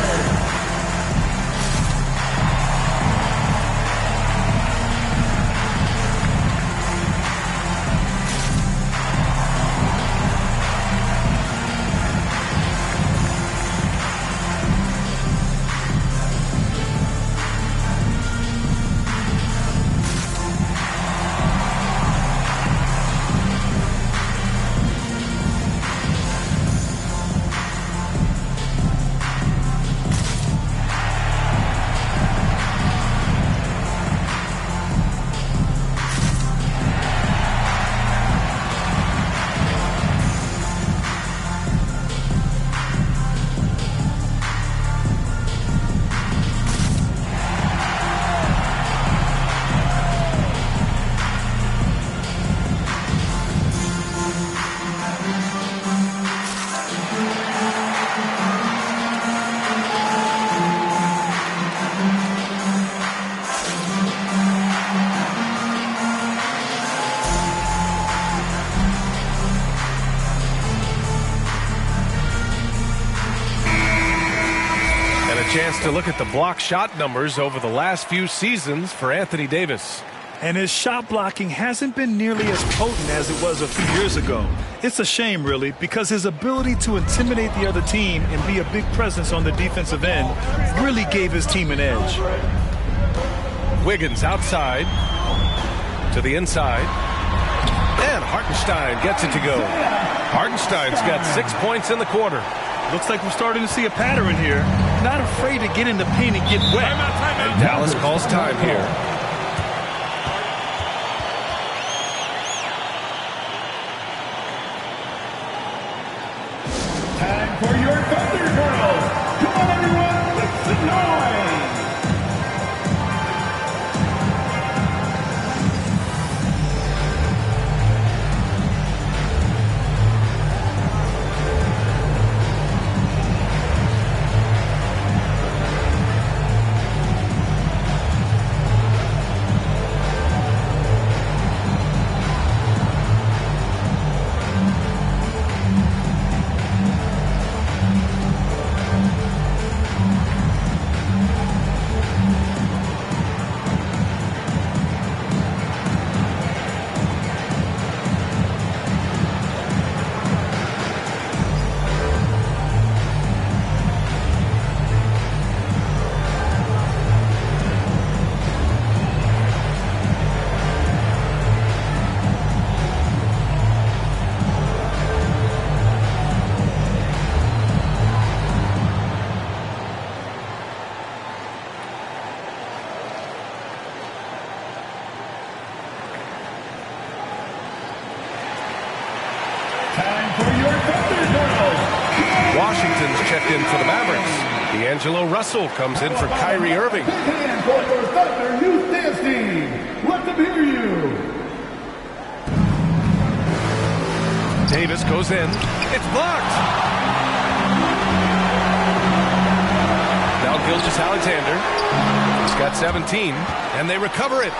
Chance to look at the block shot numbers over the last few seasons for Anthony Davis. And his shot blocking hasn't been nearly as potent as it was a few years ago. It's a shame, really, because his ability to intimidate the other team and be a big presence on the defensive end really gave his team an edge. Wiggins outside to the inside. And Hartenstein gets it to go. Hartenstein's got 6 points in the quarter. Looks like we're starting to see a pattern here. Not afraid to get in the paint and get wet. And Dallas calls time here. Time for your Thunder Girls. Come on, everyone, let's the noise. Washington's checked in for the Mavericks. D'Angelo Russell comes in for Kyrie Irving. Big hand for your Thunder Youth Dance Team. Let them hear you. Davis goes in. It's blocked. Now Gilgeous-Alexander. He's got 17, and they recover it.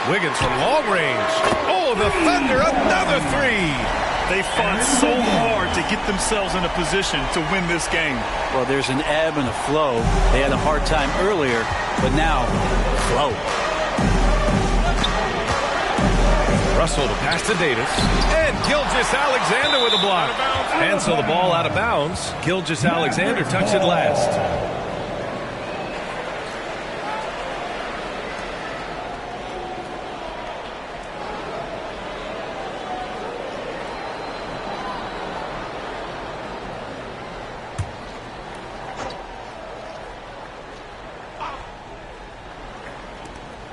Wiggins from long range. Oh, the Thunder, another three. They fought so hard to get themselves in a position to win this game. Well, there's an ebb and a flow. They had a hard time earlier, but now, flow. Russell to pass to Davis. And Gilgeous-Alexander with a block. And so the ball out of bounds. Gilgeous-Alexander touched it last.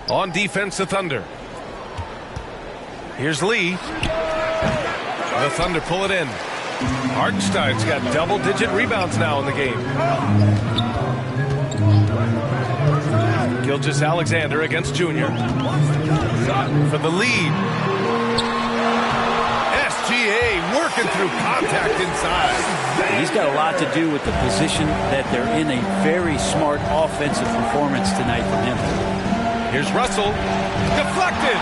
On defense, the Thunder. Here's Lee. The Thunder pull it in. Hartenstein's got double-digit rebounds now in the game. Gilgeous-Alexander against Junior. For the lead. SGA working through contact inside. He's got a lot to do with the position that they're in. A very smart offensive performance tonight from him. Here's Russell. Deflected.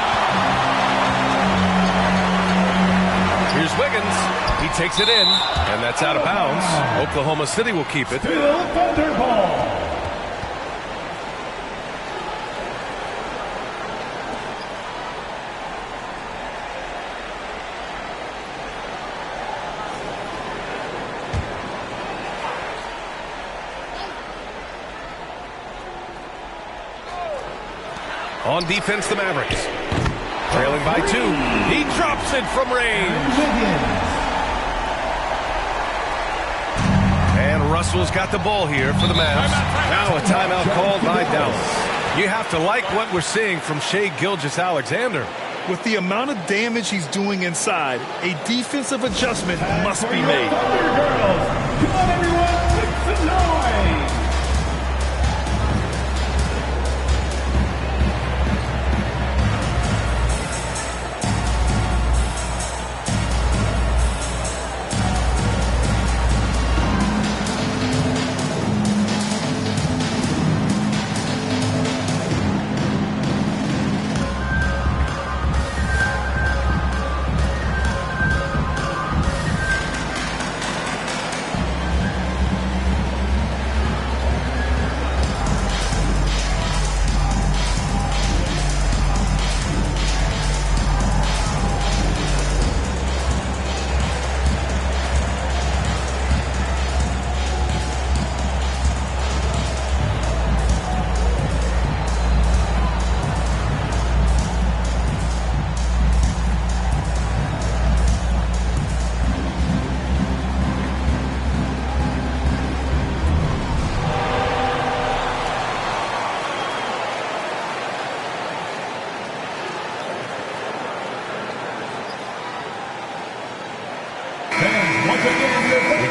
Here's Wiggins. He takes it in, and that's out of bounds. Oklahoma City will keep it. Still Thunder ball. On defense, the Mavericks. Trailing by 2. He drops it from range. And Russell's got the ball here for the Mavs. Now a timeout called by Dallas. You have to like what we're seeing from Shai Gilgeous-Alexander. With the amount of damage he's doing inside, a defensive adjustment must be made. Come on, everyone, make some noise.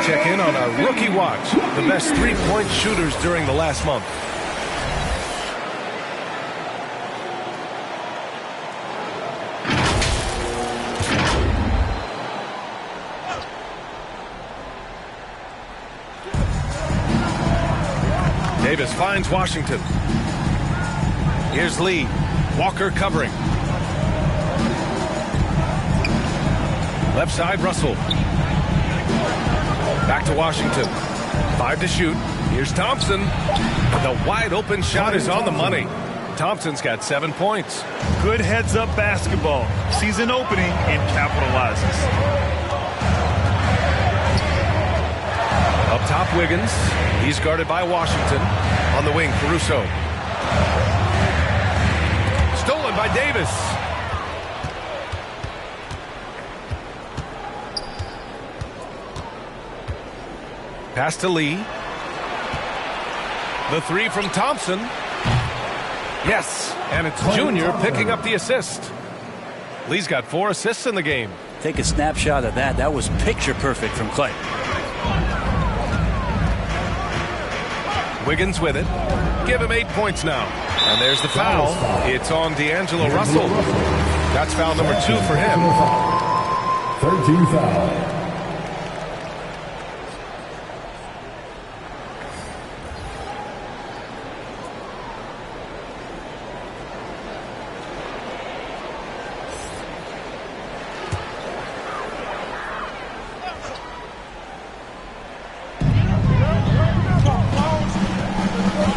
Check in on our rookie watch, the best three-point shooters during the last month. Davis finds Washington. Here's Lee. Walker covering. Left side, Russell. Back to Washington. 5 to shoot. Here's Thompson. The wide open shot is on the money. Thompson's got 7 points. Good heads-up basketball. Sees an opening and capitalizes. Up top, Wiggins. He's guarded by Washington. On the wing, Caruso. Stolen by Davis. Pass to Lee. The three from Thompson. Yes, and it's Junior picking up the assist. Lee's got 4 assists in the game. Take a snapshot of that. That was picture perfect from Clay. Wiggins with it. Give him 8 points now. And there's the foul. It's on D'Angelo Russell. That's foul number 2 for him. 13 foul.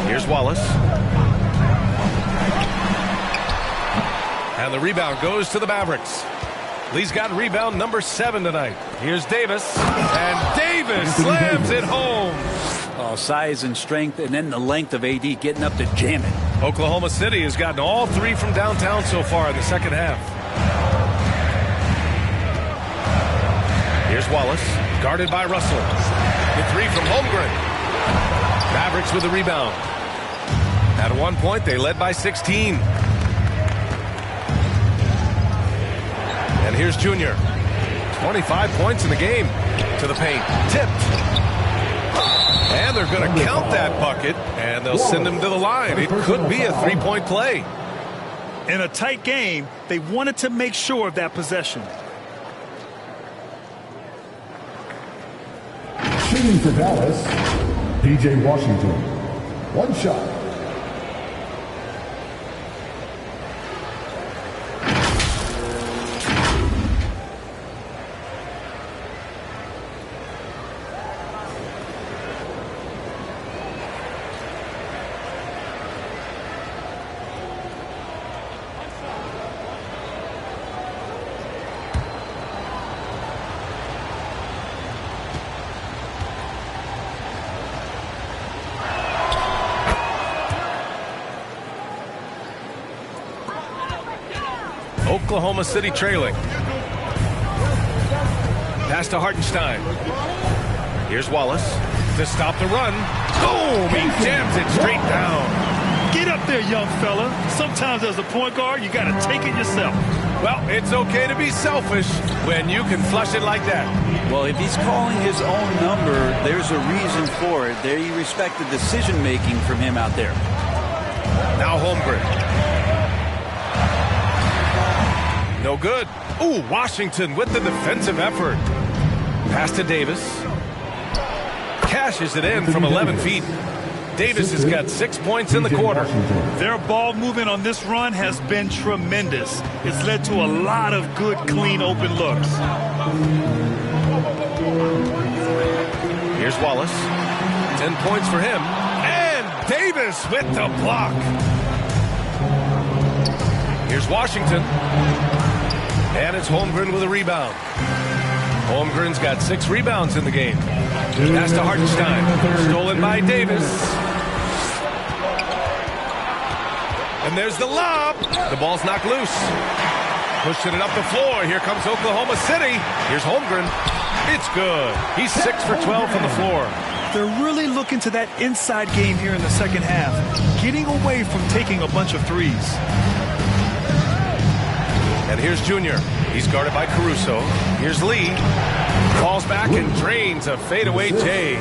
Here's Wallace. And the rebound goes to the Mavericks. Lee's got rebound number 7 tonight. Here's Davis. And Davis slams it home. Oh, size and strength, and then the length of AD getting up to jam it. Oklahoma City has gotten all 3 from downtown so far in the second half. Here's Wallace, guarded by Russell. The 3 from Holmgren. Mavericks with the rebound. At one point, they led by 16. And here's Junior. 25 points in the game. To the paint. Tipped. And they're going to count that bucket, and they'll send him to the line. It could be a 3-point play. In a tight game, they wanted to make sure of that possession. Shooting for Dallas, P.J. Washington. One shot. Oklahoma City trailing. Pass to Hartenstein. Here's Wallace to stop the run. Boom! He jams it straight down. Get up there, young fella. Sometimes as a point guard, you got to take it yourself. Well, it's okay to be selfish when you can flush it like that. Well, if he's calling his own number, there's a reason for it. There you respect the decision-making from him out there. Now Holmgren. No good. Ooh, Washington with the defensive effort. Pass to Davis. Cashes it in from 11 feet. Davis has got 6 points in the quarter. Their ball movement on this run has been tremendous. It's led to a lot of good, clean, open looks. Here's Wallace. 10 points for him. And Davis with the block. Here's Washington. And it's Holmgren with a rebound. Holmgren's got 6 rebounds in the game. Pass to Hartenstein. Stolen by Davis. And there's the lob. The ball's knocked loose. Pushing it up the floor. Here comes Oklahoma City. Here's Holmgren. It's good. He's 6 for 12 from the floor. They're really looking to that inside game here in the second half, getting away from taking a bunch of threes. And here's Junior. He's guarded by Caruso. Here's Lee. Falls back and drains a fadeaway J.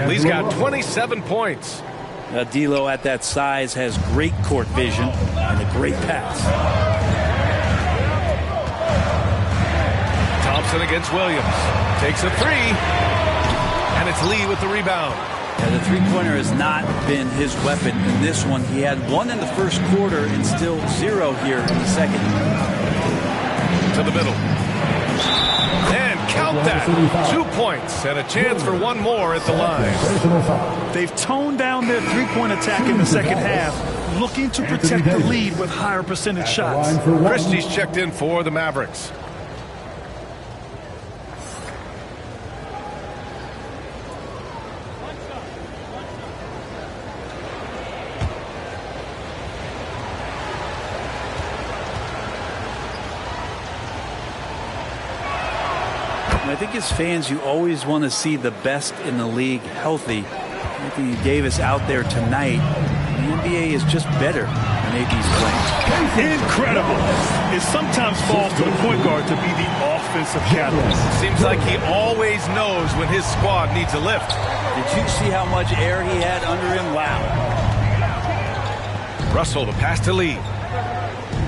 Lee's got 27 points. D'Lo at that size has great court vision and a great pass. Thompson against Williams. Takes a 3. And it's Lee with the rebound. Yeah, the three-pointer has not been his weapon in this one. He had 1 in the first quarter and still 0 here in the second. To the middle. And count that. 2 points and a chance for 1 more at the line. They've toned down their three-point attack in the second half, looking to protect the lead with higher percentage shots. Christie's checked in for the Mavericks. I think as fans, you always want to see the best in the league healthy. Anthony Davis out there tonight. The NBA is just better when AD's playing. Incredible. It sometimes falls to the point guard to be the offensive catalyst. Seems like he always knows when his squad needs a lift. Did you see how much air he had under him? Wow. Russell to pass to Lee.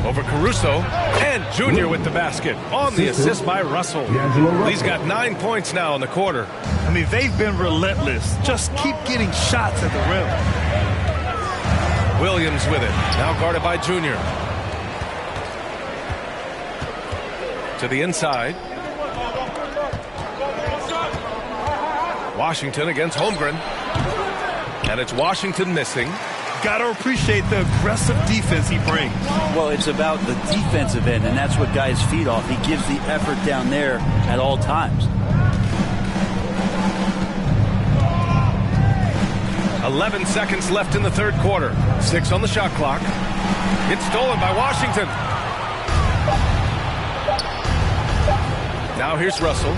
Over Caruso. And Junior with the basket. On the assist by Russell. Lee's got 9 points now in the quarter. I mean, they've been relentless. Just keep getting shots at the rim. Williams with it. Now guarded by Junior. To the inside. Washington against Holmgren. And it's Washington missing. Got to appreciate the aggressive defense he brings. Well, it's about the defensive end, and that's what guys feed off. He gives the effort down there at all times. 11 seconds left in the third quarter. 6 on the shot clock. It's stolen by Washington. Now here's Russell.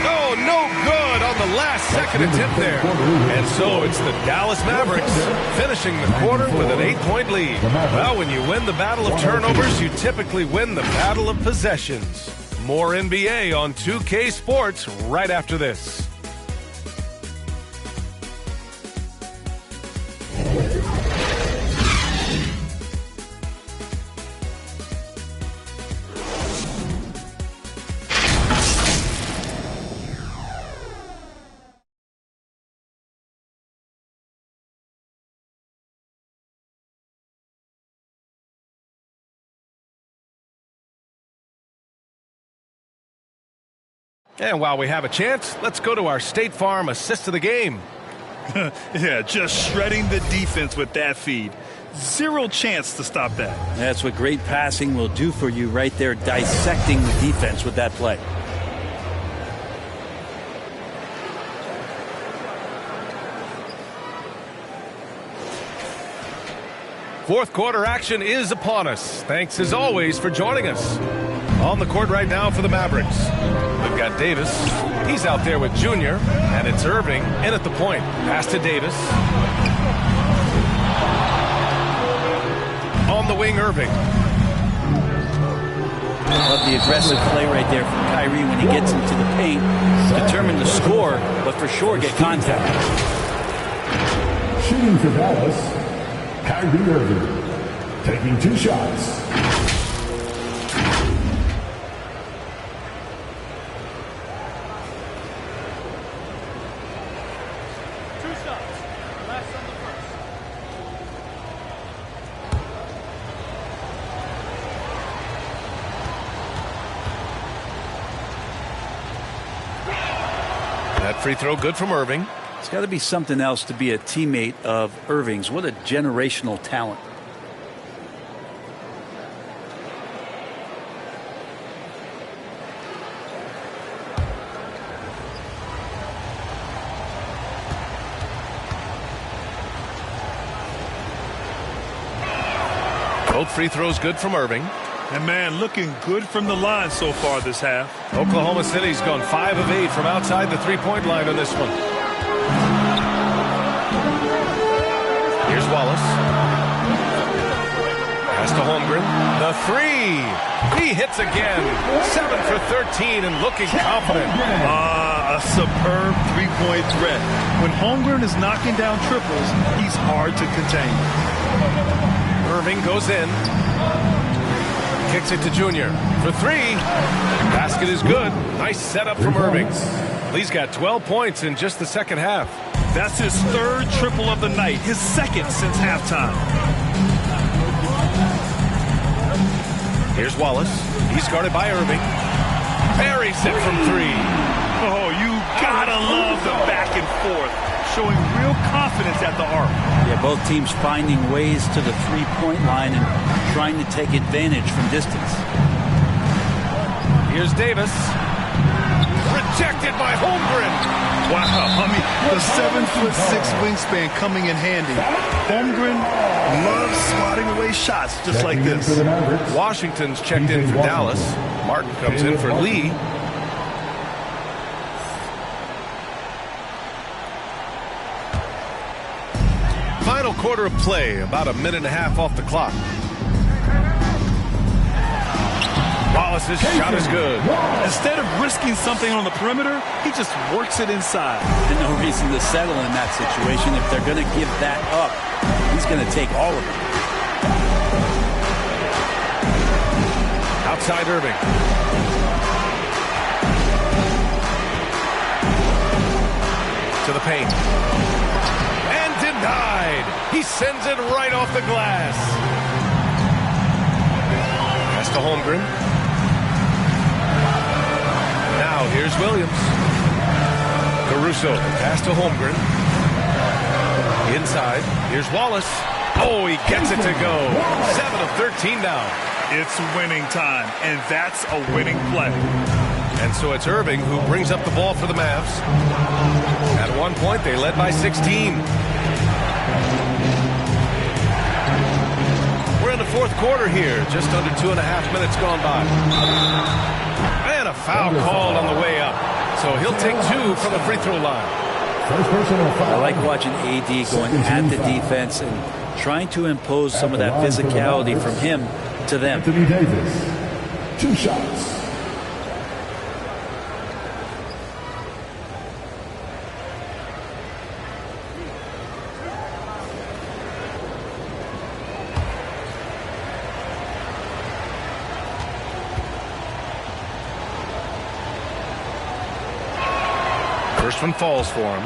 Oh, no good on the last second attempt there. And so it's the Dallas Mavericks finishing the quarter with an 8-point lead. Well, when you win the battle of turnovers, you typically win the battle of possessions. More NBA on 2K Sports right after this. And while we have a chance, let's go to our State Farm assist of the game. Yeah, just shredding the defense with that feed. Zero chance to stop that. That's what great passing will do for you right there, dissecting the defense with that play. Fourth quarter action is upon us. Thanks as always for joining us. On the court right now for the Mavericks. We've got Davis. He's out there with Junior. And it's Irving in at the point. Pass to Davis. On the wing, Irving. Love the aggressive play right there from Kyrie when he gets into the paint. Determined to score, but for sure get contact. Shooting for Dallas, Kyrie Irving. Taking 2 shots. That free throw good from Irving. It's got to be something else to be a teammate of Irving's. What a generational talent. Both free throws good from Irving. And man, looking good from the line so far this half. Oklahoma City's gone 5 of 8 from outside the three-point line on this one. Here's Wallace. Pass to Holmgren. The three. He hits again. 7 for 13 and looking confident. A superb three-point threat. When Holmgren is knocking down triples, he's hard to contain. Irving goes in. Kicks it to Junior for 3. Basket is good. Nice setup from Irving. Lee's got 12 points in just the second half. That's his 3rd triple of the night, his 2nd since halftime. Here's Wallace. He's guarded by Irving. Buries it from 3. Oh, you gotta love the back and forth, showing real confidence at the arc. Yeah, both teams finding ways to the three-point line and trying to take advantage from distance. Here's Davis. Rejected by Holmgren. Wow, I mean, the 7'6" wingspan coming in handy. Holmgren loves swatting away shots just like this. Washington's checked in for Dallas. Martin comes in for Lee. Final quarter of play, about a minute and a half off the clock. Wallace's shot is good. Instead of risking something on the perimeter, he just works it inside. And no reason to settle in that situation. If they're going to give that up, he's going to take all of it. Outside Irving. To the paint. And denied. He sends it right off the glass. Pass to Holmgren. Now here's Williams. Caruso. Pass to Holmgren. Inside. Here's Wallace. Oh, he gets it to go. 7 of 13 now. It's winning time, and that's a winning play. And so it's Irving who brings up the ball for the Mavs. At one point, they led by 16. We're in the fourth quarter here. Just under 2.5 minutes gone by. And a foul called on the way up. So he'll take 2 from the free throw line. I like watching AD going at the defense and trying to impose some of that physicality from him to them. Anthony Davis, 2 shots. First one falls for him.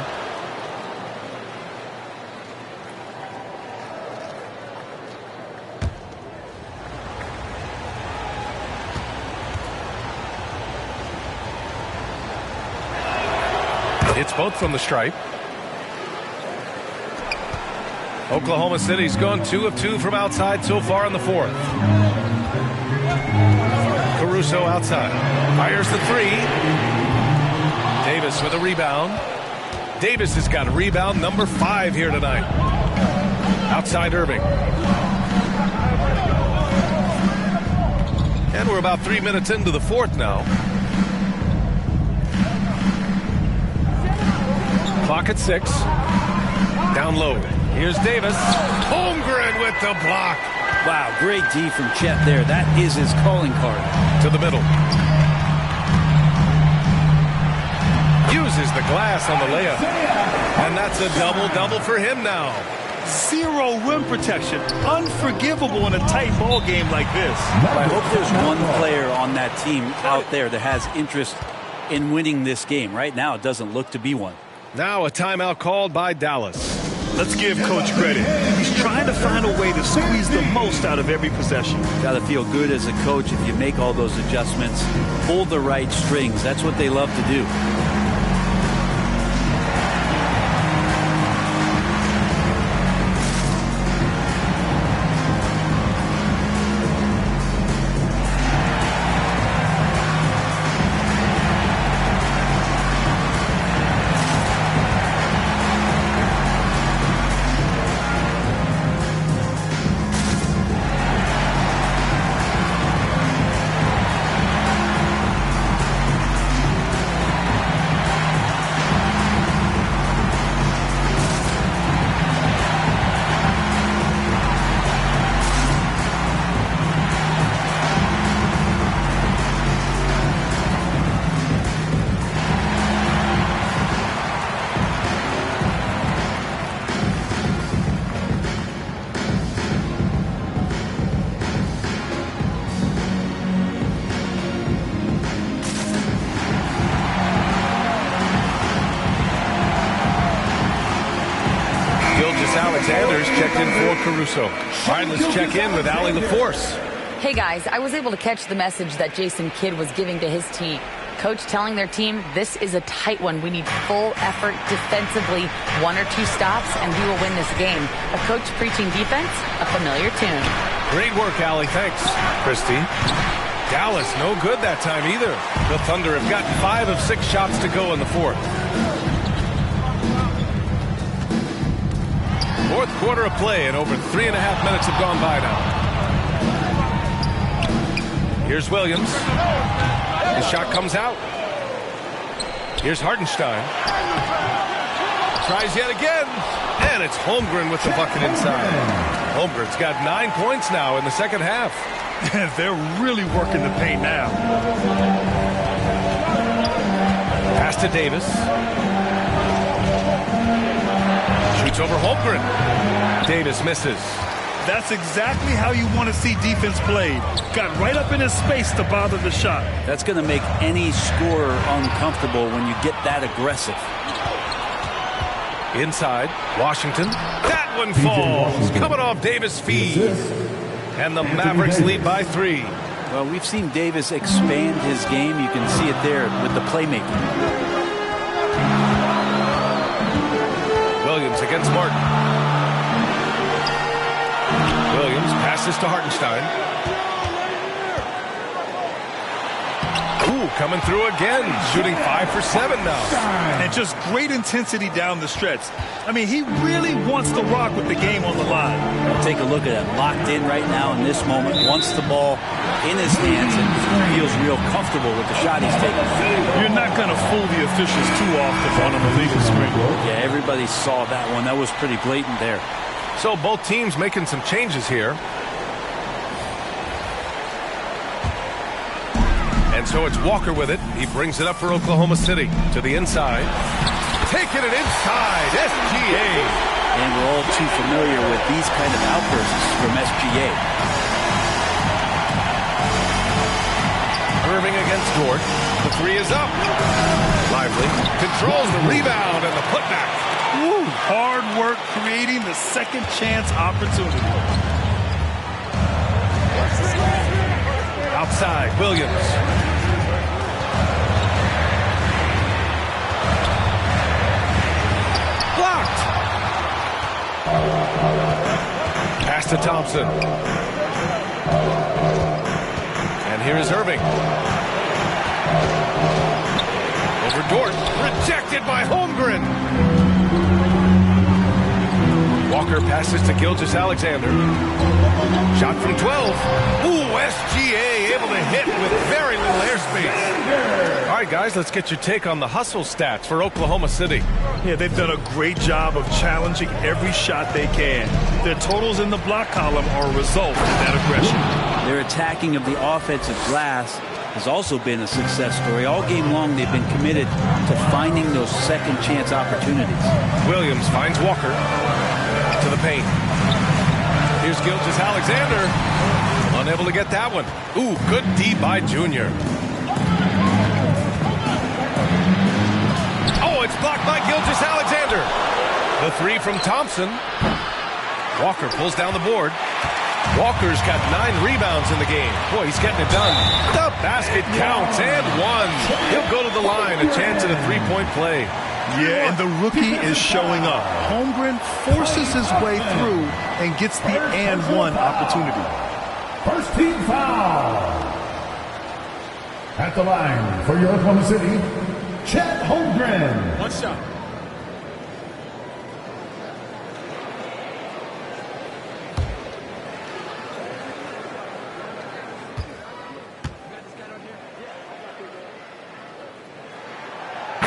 It's both from the stripe. Oklahoma City's gone 2 of 2 from outside so far in the fourth. Caruso outside. Fires the 3. Davis with a rebound. Davis has got a rebound number 5 here tonight. Outside Irving. And we're about 3 minutes into the fourth now. Clock at 6. Down low. Here's Davis. Holmgren with the block. Wow, great D from Chet there. That is his calling card. To the middle. Uses the glass on the layup. And that's a double-double for him now. 0 rim protection. Unforgivable in a tight ball game like this. I hope there's one player on that team out there that has interest in winning this game. Right now, it doesn't look to be one. Now a timeout called by Dallas. Let's give Coach credit. He's trying to find a way to squeeze the most out of every possession. Got to feel good as a coach if you make all those adjustments. Pull the right strings. That's what they love to do. Alexander's checked in for Caruso. All right, let's check in with Allie LaForce. Hey guys, I was able to catch the message that Jason Kidd was giving to his team. Coach telling their team, this is a tight one. We need full effort defensively, 1 or 2 stops, and we will win this game. A coach preaching defense, a familiar tune. Great work, Allie. Thanks, Christy. Dallas, no good that time either. The Thunder have gotten 5 of 6 shots to go in the fourth. Fourth quarter of play, and over 3.5 minutes have gone by now. Here's Williams. His shot comes out. Here's Hartenstein. Tries yet again. And it's Holmgren with the bucket inside. Holmgren's got 9 points now in the second half. They're really working the paint now. Pass to Davis. Shoots over Holmgren. Davis misses. That's exactly how you want to see defense played. Got right up in his space to bother the shot. That's going to make any scorer uncomfortable when you get that aggressive. Inside, Washington. That one falls. Coming off Davis' feed. And the Mavericks lead by 3. Well, we've seen Davis expand his game. You can see it there with the playmaking. Williams against Martin. Williams passes to Hartenstein. Ooh, coming through again. Shooting 5 for 7 now. And just great intensity down the stretch. I mean, he really wants to rock with the game on the line. Take a look at it. Locked in right now in this moment. Wants the ball in his hands and feels real comfortable with the shot he's taking. You're not going to fool the officials too often on an illegal screen. Yeah, everybody saw that one. That was pretty blatant there. So both teams making some changes here. And so it's Walker with it. He brings it up for Oklahoma City to the inside. Taking it inside, SGA. And we're all too familiar with these kind of outbursts from SGA. Irving against Dort. The 3 is up. Lively controls the rebound and the putback. Woo, hard work creating the second chance opportunity. Outside, Williams. Blocked. Pass to Thompson. And here is Irving. Over Dort. Rejected by Holmgren. Walker passes to Gilgeous-Alexander. Shot from 12. Ooh, SGA able to hit with very little airspace. All right, guys, let's get your take on the hustle stats for Oklahoma City. Yeah, they've done a great job of challenging every shot they can. Their totals in the block column are a result of that aggression. Their attacking of the offensive glass has also been a success story. All game long, they've been committed to finding those second chance opportunities. Williams finds Walker to the paint. Here's Gilgeous-Alexander. Unable to get that one. Ooh, good D by Junior. Oh, it's blocked by Gilgeous-Alexander. The 3 from Thompson. Walker pulls down the board. Walker's got 9 rebounds in the game. Boy, he's getting it done. The basket counts and 1. He'll go to the line. A chance at a 3-point play. Yeah, and the rookie is showing up. Holmgren forces his way through and gets the and 1 opportunity. First team foul. At the line for your Oklahoma City, Chet Holmgren. One shot.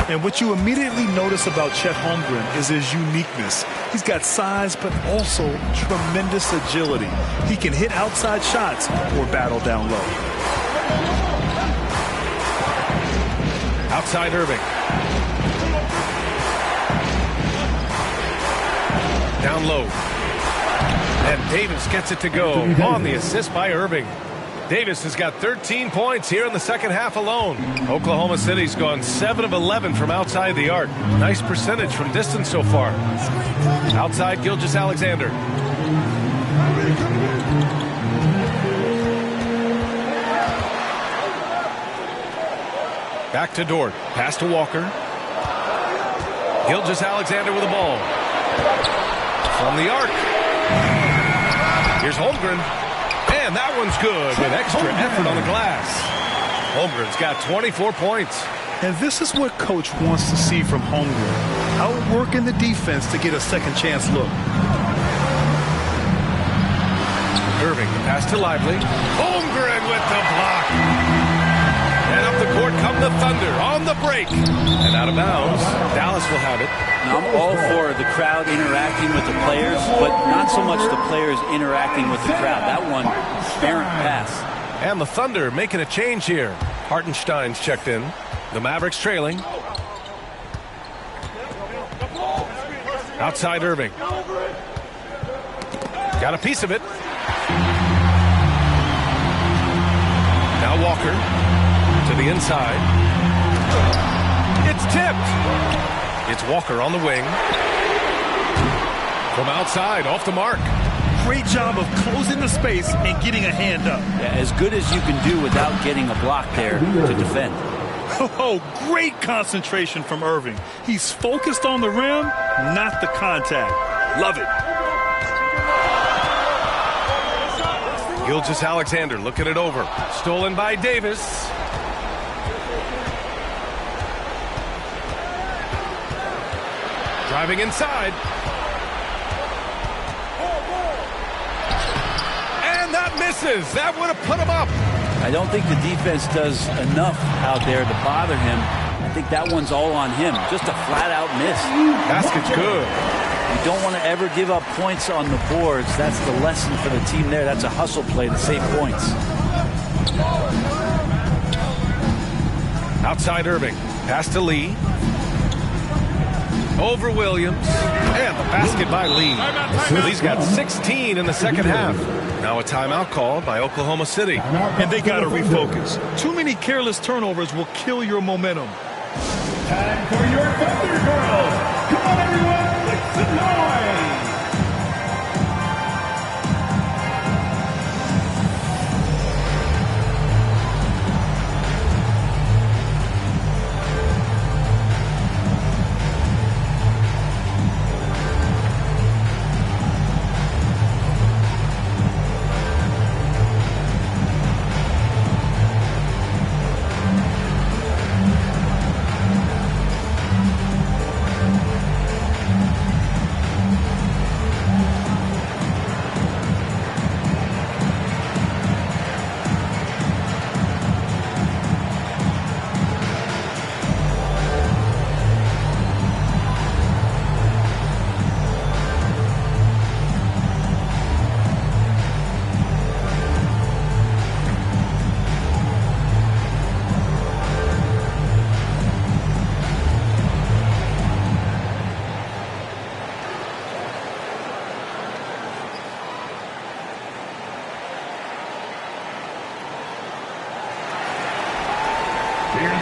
And what you immediately notice about Chet Holmgren is his uniqueness. He's got size, but also tremendous agility. He can hit outside shots or battle down low. Outside Irving. Down low. And Davis gets it to go on the assist by Irving. Davis has got 13 points here in the second half alone. Oklahoma City's gone 7 of 11 from outside the arc. Nice percentage from distance so far. Outside Gilgeous-Alexander. Back to Dort. Pass to Walker. Gilgeous-Alexander with the ball. From the arc. Here's Holmgren. And that one's good with extra effort on the glass. Holmgren's got 24 points. And this is what coach wants to see from Holmgren. Outworking the defense to get a second chance look. Irving, pass to Lively. Holmgren with the block. And up the court come the Thunder on the break. And out of bounds. Dallas will have it. Now, I'm all for the crowd interacting with the players, but not so much the players interacting with the crowd. That one, errant pass. And the Thunder making a change here. Hartenstein's checked in. The Mavericks trailing. Outside Irving. Got a piece of it. Now Walker to the inside. It's tipped. It's Walker on the wing. From outside, off the mark. Great job of closing the space and getting a hand up. Yeah, as good as you can do without getting a block there to defend. Oh, great concentration from Irving. He's focused on the rim, not the contact. Love it. Gilgeous-Alexander looking it over. Stolen by Davis. Driving inside. And that misses. That would have put him up. I don't think the defense does enough out there to bother him. I think that one's all on him. Just a flat-out miss. Basket's good. You don't want to ever give up points on the boards. That's the lesson for the team there. That's a hustle play to save points. Outside Irving. Pass to Lee. Over Williams. And the basket by Lee. Lee's got 16 in the second half. Now a timeout called by Oklahoma City. And they got to refocus. Too many careless turnovers will kill your momentum. Time for your Thunder Girls. Come on, everyone. Make some noise.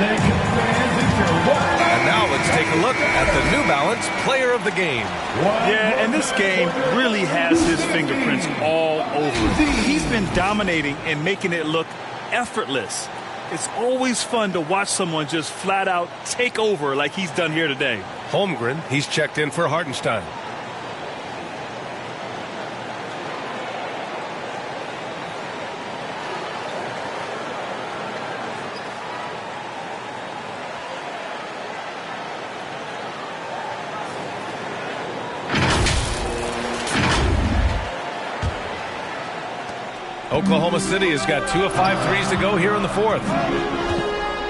And now let's take a look at the New Balance Player of the Game. Yeah, and this game really has his fingerprints all over it. He's been dominating and making it look effortless. It's always fun to watch someone just flat out take over like he's done here today. Holmgren, he's checked in for Hartenstein. Oklahoma City has got 2 of 5 threes to go here in the fourth.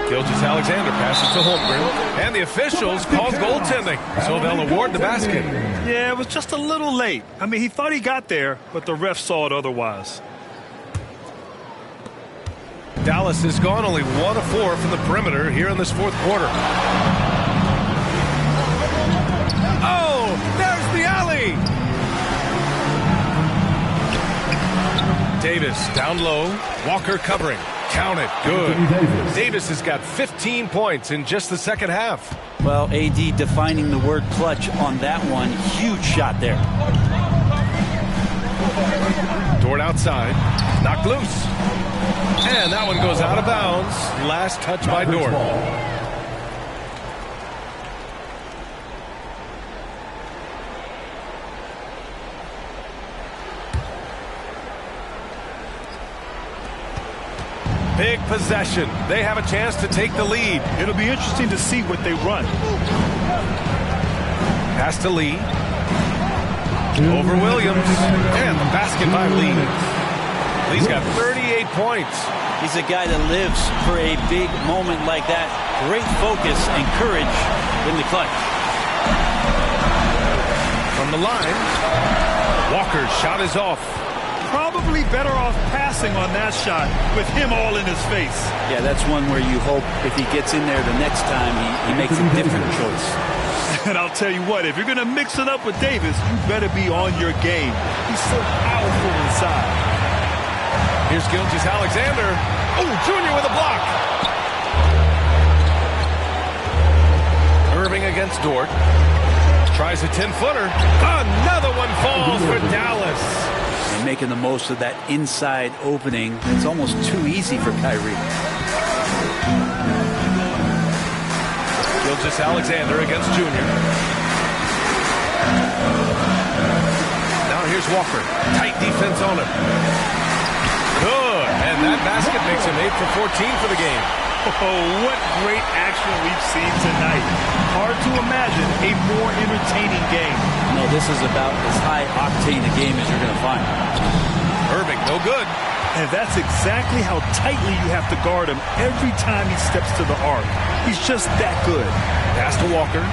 Gilgeous-Alexander passes to Holmgren. And the officials called goaltending, so they'll award the basket. Yeah, it was just a little late. I mean, he thought he got there, but the ref saw it otherwise. Dallas has gone only 1 of 4 from the perimeter here in this fourth quarter. Oh, there's the alley. Davis down low. Walker covering. Count it. Good. Davis has got 15 points in just the second half. Well, AD defining the word clutch on that one. Huge shot there. Dort outside. Knocked loose. And that one goes out of bounds. Last touch by Dort. Big possession. They have a chance to take the lead. It'll be interesting to see what they run. Pass to Lee. Over Williams. And the basket by Lee. Lee's got 38 points. He's a guy that lives for a big moment like that. Great focus and courage in the clutch. From the line, Walker's shot is off. Probably better off passing on that shot with him all in his face. Yeah, that's one where you hope if he gets in there the next time, he makes a different choice. And I'll tell you what, if you're going to mix it up with Davis, you better be on your game. He's so powerful inside. Here's Gilgeous-Alexander. Oh, Junior with a block. Irving against Dort. Tries a 10-footer. Another one falls for Dallas. And making the most of that inside opening. It's almost too easy for Kyrie. Gilgeous-Alexander against Junior. Now here's Walker. Tight defense on him. Good. And that basket makes him 8 for 14 for the game. Oh, what great action we've seen tonight. Hard to imagine a more entertaining game. No, this is about as high-octane a game as you're going to find. Irving, no good. And that's exactly how tightly you have to guard him every time he steps to the arc. He's just that good. Pass to Walker.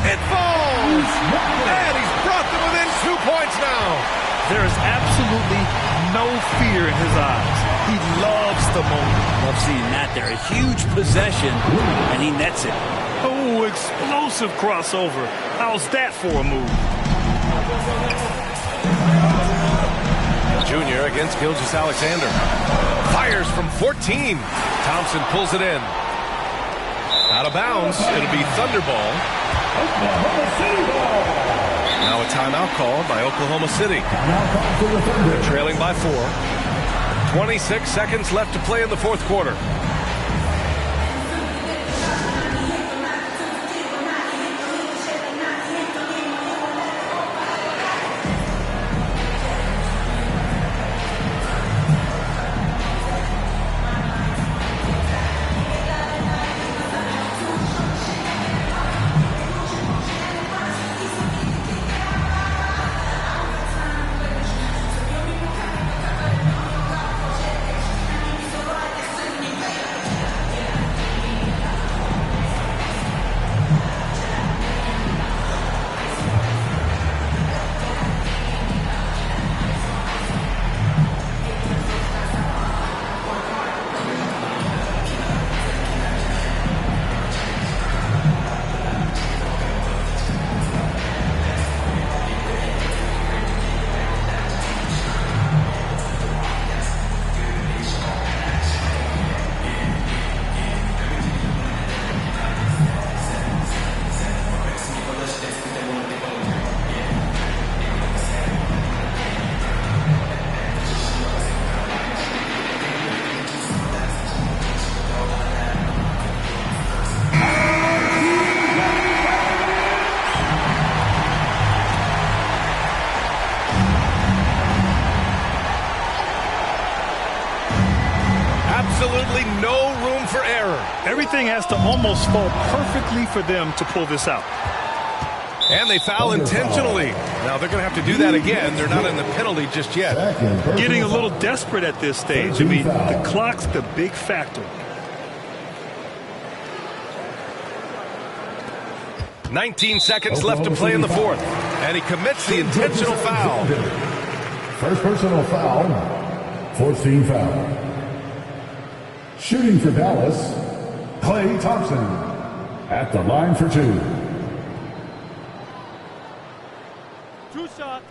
It falls! And he's brought them within 2 points now. There is absolutely no fear in his eyes. He loves the moment. Love seeing that there. A huge possession, and he nets it. Oh, explosive crossover. How's that for a move? Junior against Gilgeous-Alexander. Fires from 14. Thompson pulls it in. Out of bounds. It'll be Thunder ball. Now a timeout called by Oklahoma City. They're trailing by 4. 26 seconds left to play in the fourth quarter. Absolutely no room for error. Everything has to almost fall perfectly for them to pull this out. And they foul intentionally. Now they're going to have to do that again. They're not in the penalty just yet. Getting a little desperate at this stage. I mean, the clock's the big factor. 19 seconds left to play in the fourth. And he commits the intentional foul. First personal foul, 14 foul. Shooting for Dallas, Klay Thompson at the line for 2. 2 shots.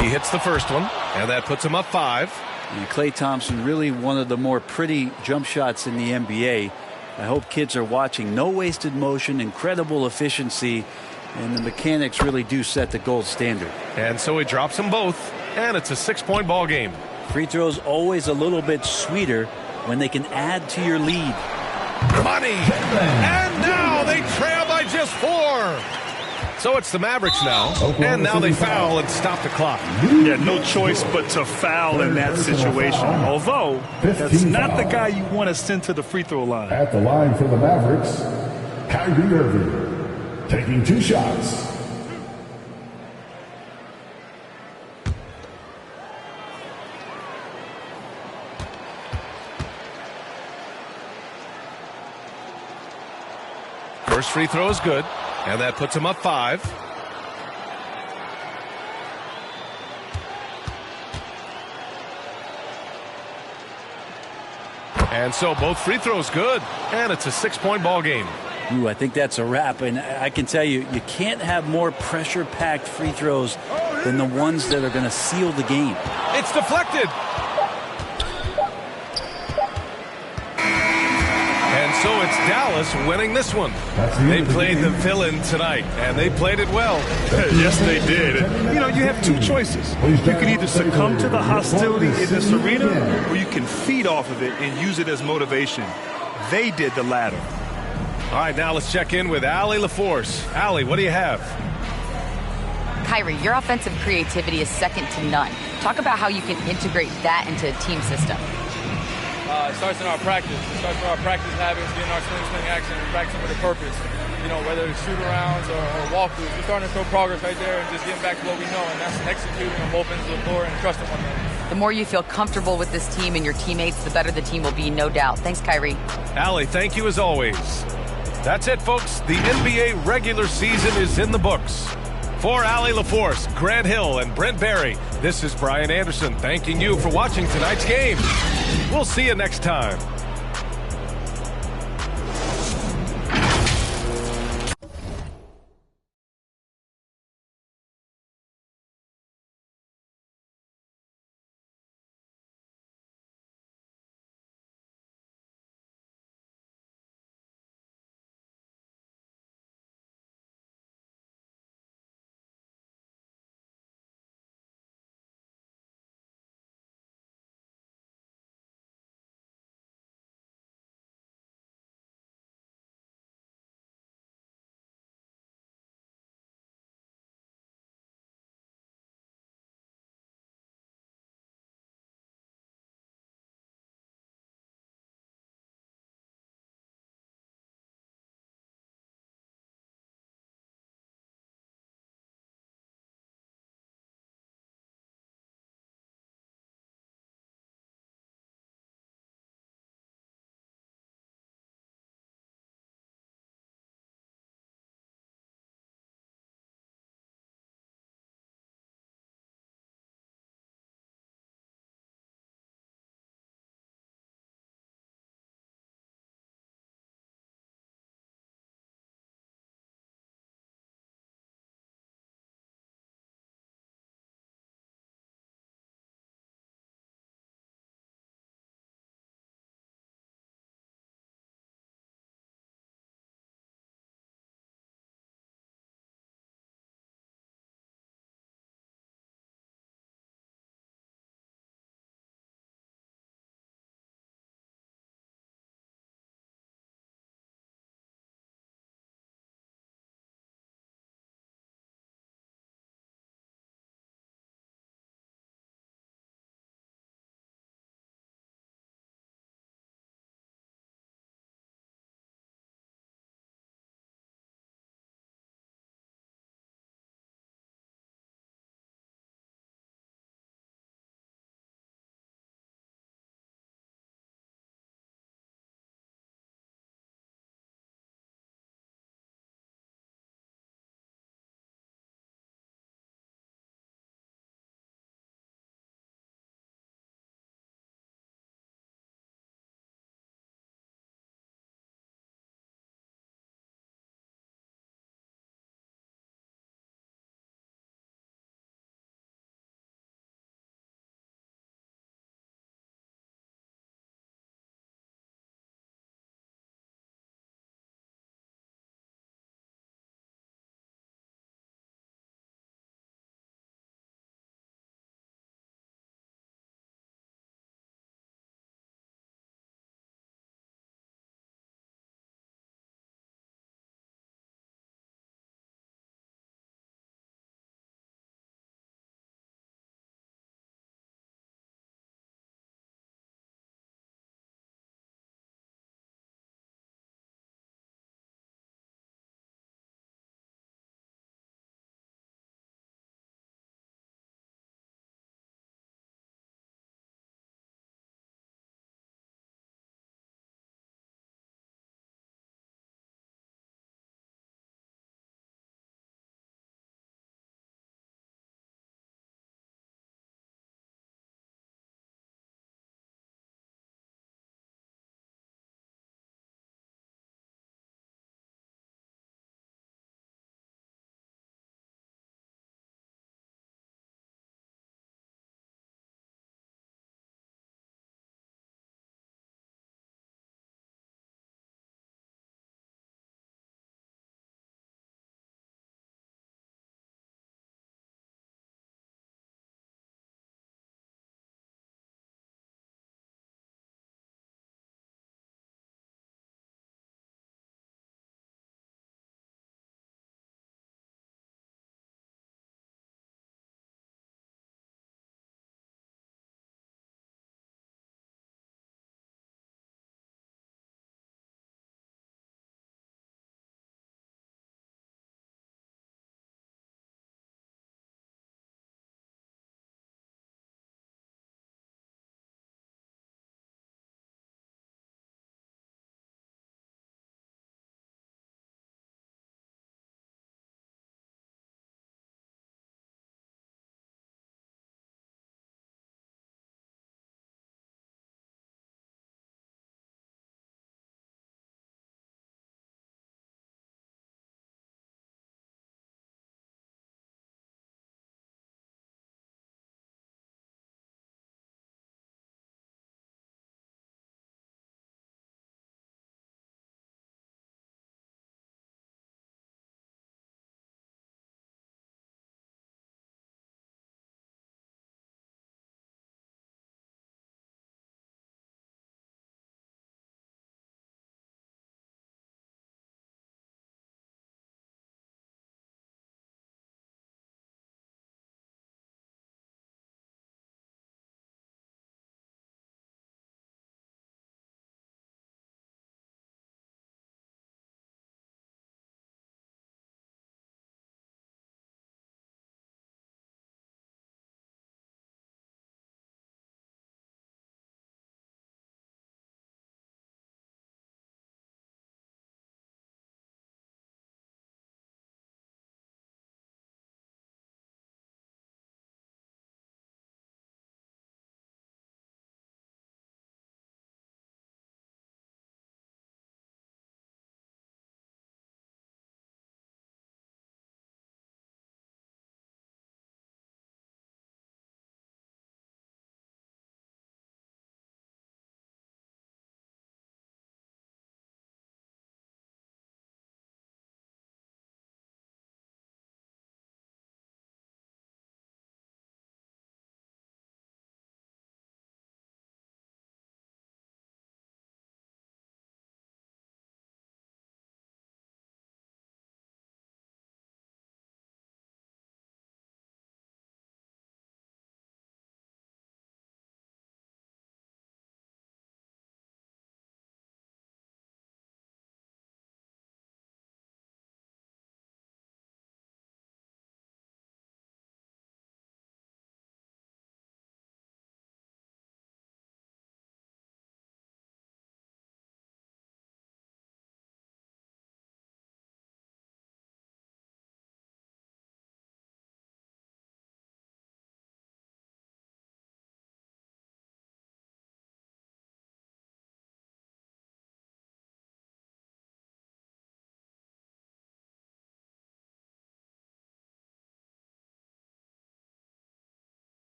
He hits the first one, and that puts him up 5. And Klay Thompson, really one of the more pretty jump shots in the NBA. I hope kids are watching. No wasted motion, incredible efficiency, and the mechanics really do set the gold standard. And so he drops them both, and it's a 6-point ball game. Free throws always a little bit sweeter when they can add to your lead. Money! And now they trail by just 4. So it's the Mavericks now, and now they foul and stop the clock. Yeah, no choice but to foul in that situation. Although, that's not the guy you want to send to the free throw line. At the line for the Mavericks, Kyrie Irving, taking 2 shots. First free throw is good, and that puts him up 5. And so both free throws good, and it's a 6-point ball game. Ooh, I think that's a wrap, and I can tell you, you can't have more pressure-packed free throws than the ones that are going to seal the game. It's deflected. And so it's Dallas winning this one. They played the villain tonight, and they played it well. Yes, they did. You know, you have 2 choices. You can either succumb to the hostility in this arena, or you can feed off of it and use it as motivation. They did the latter. All right, now let's check in with Allie LaForce. Allie, what do you have? Kyrie, your offensive creativity is second to none. Talk about how you can integrate that into a team system. It starts in our practice. It starts with our practice habits, getting our swing action, and practicing with a purpose. You know, whether it's shoot-arounds or walkthroughs, we're starting to show progress right there and just getting back to what we know, and that's executing on both ends of the floor and trusting one another. The more you feel comfortable with this team and your teammates, the better the team will be, no doubt. Thanks, Kyrie. Allie, thank you as always. That's it, folks. The NBA regular season is in the books. For Allie LaForce, Grant Hill, and Brent Barry, this is Brian Anderson thanking you for watching tonight's game. We'll see you next time.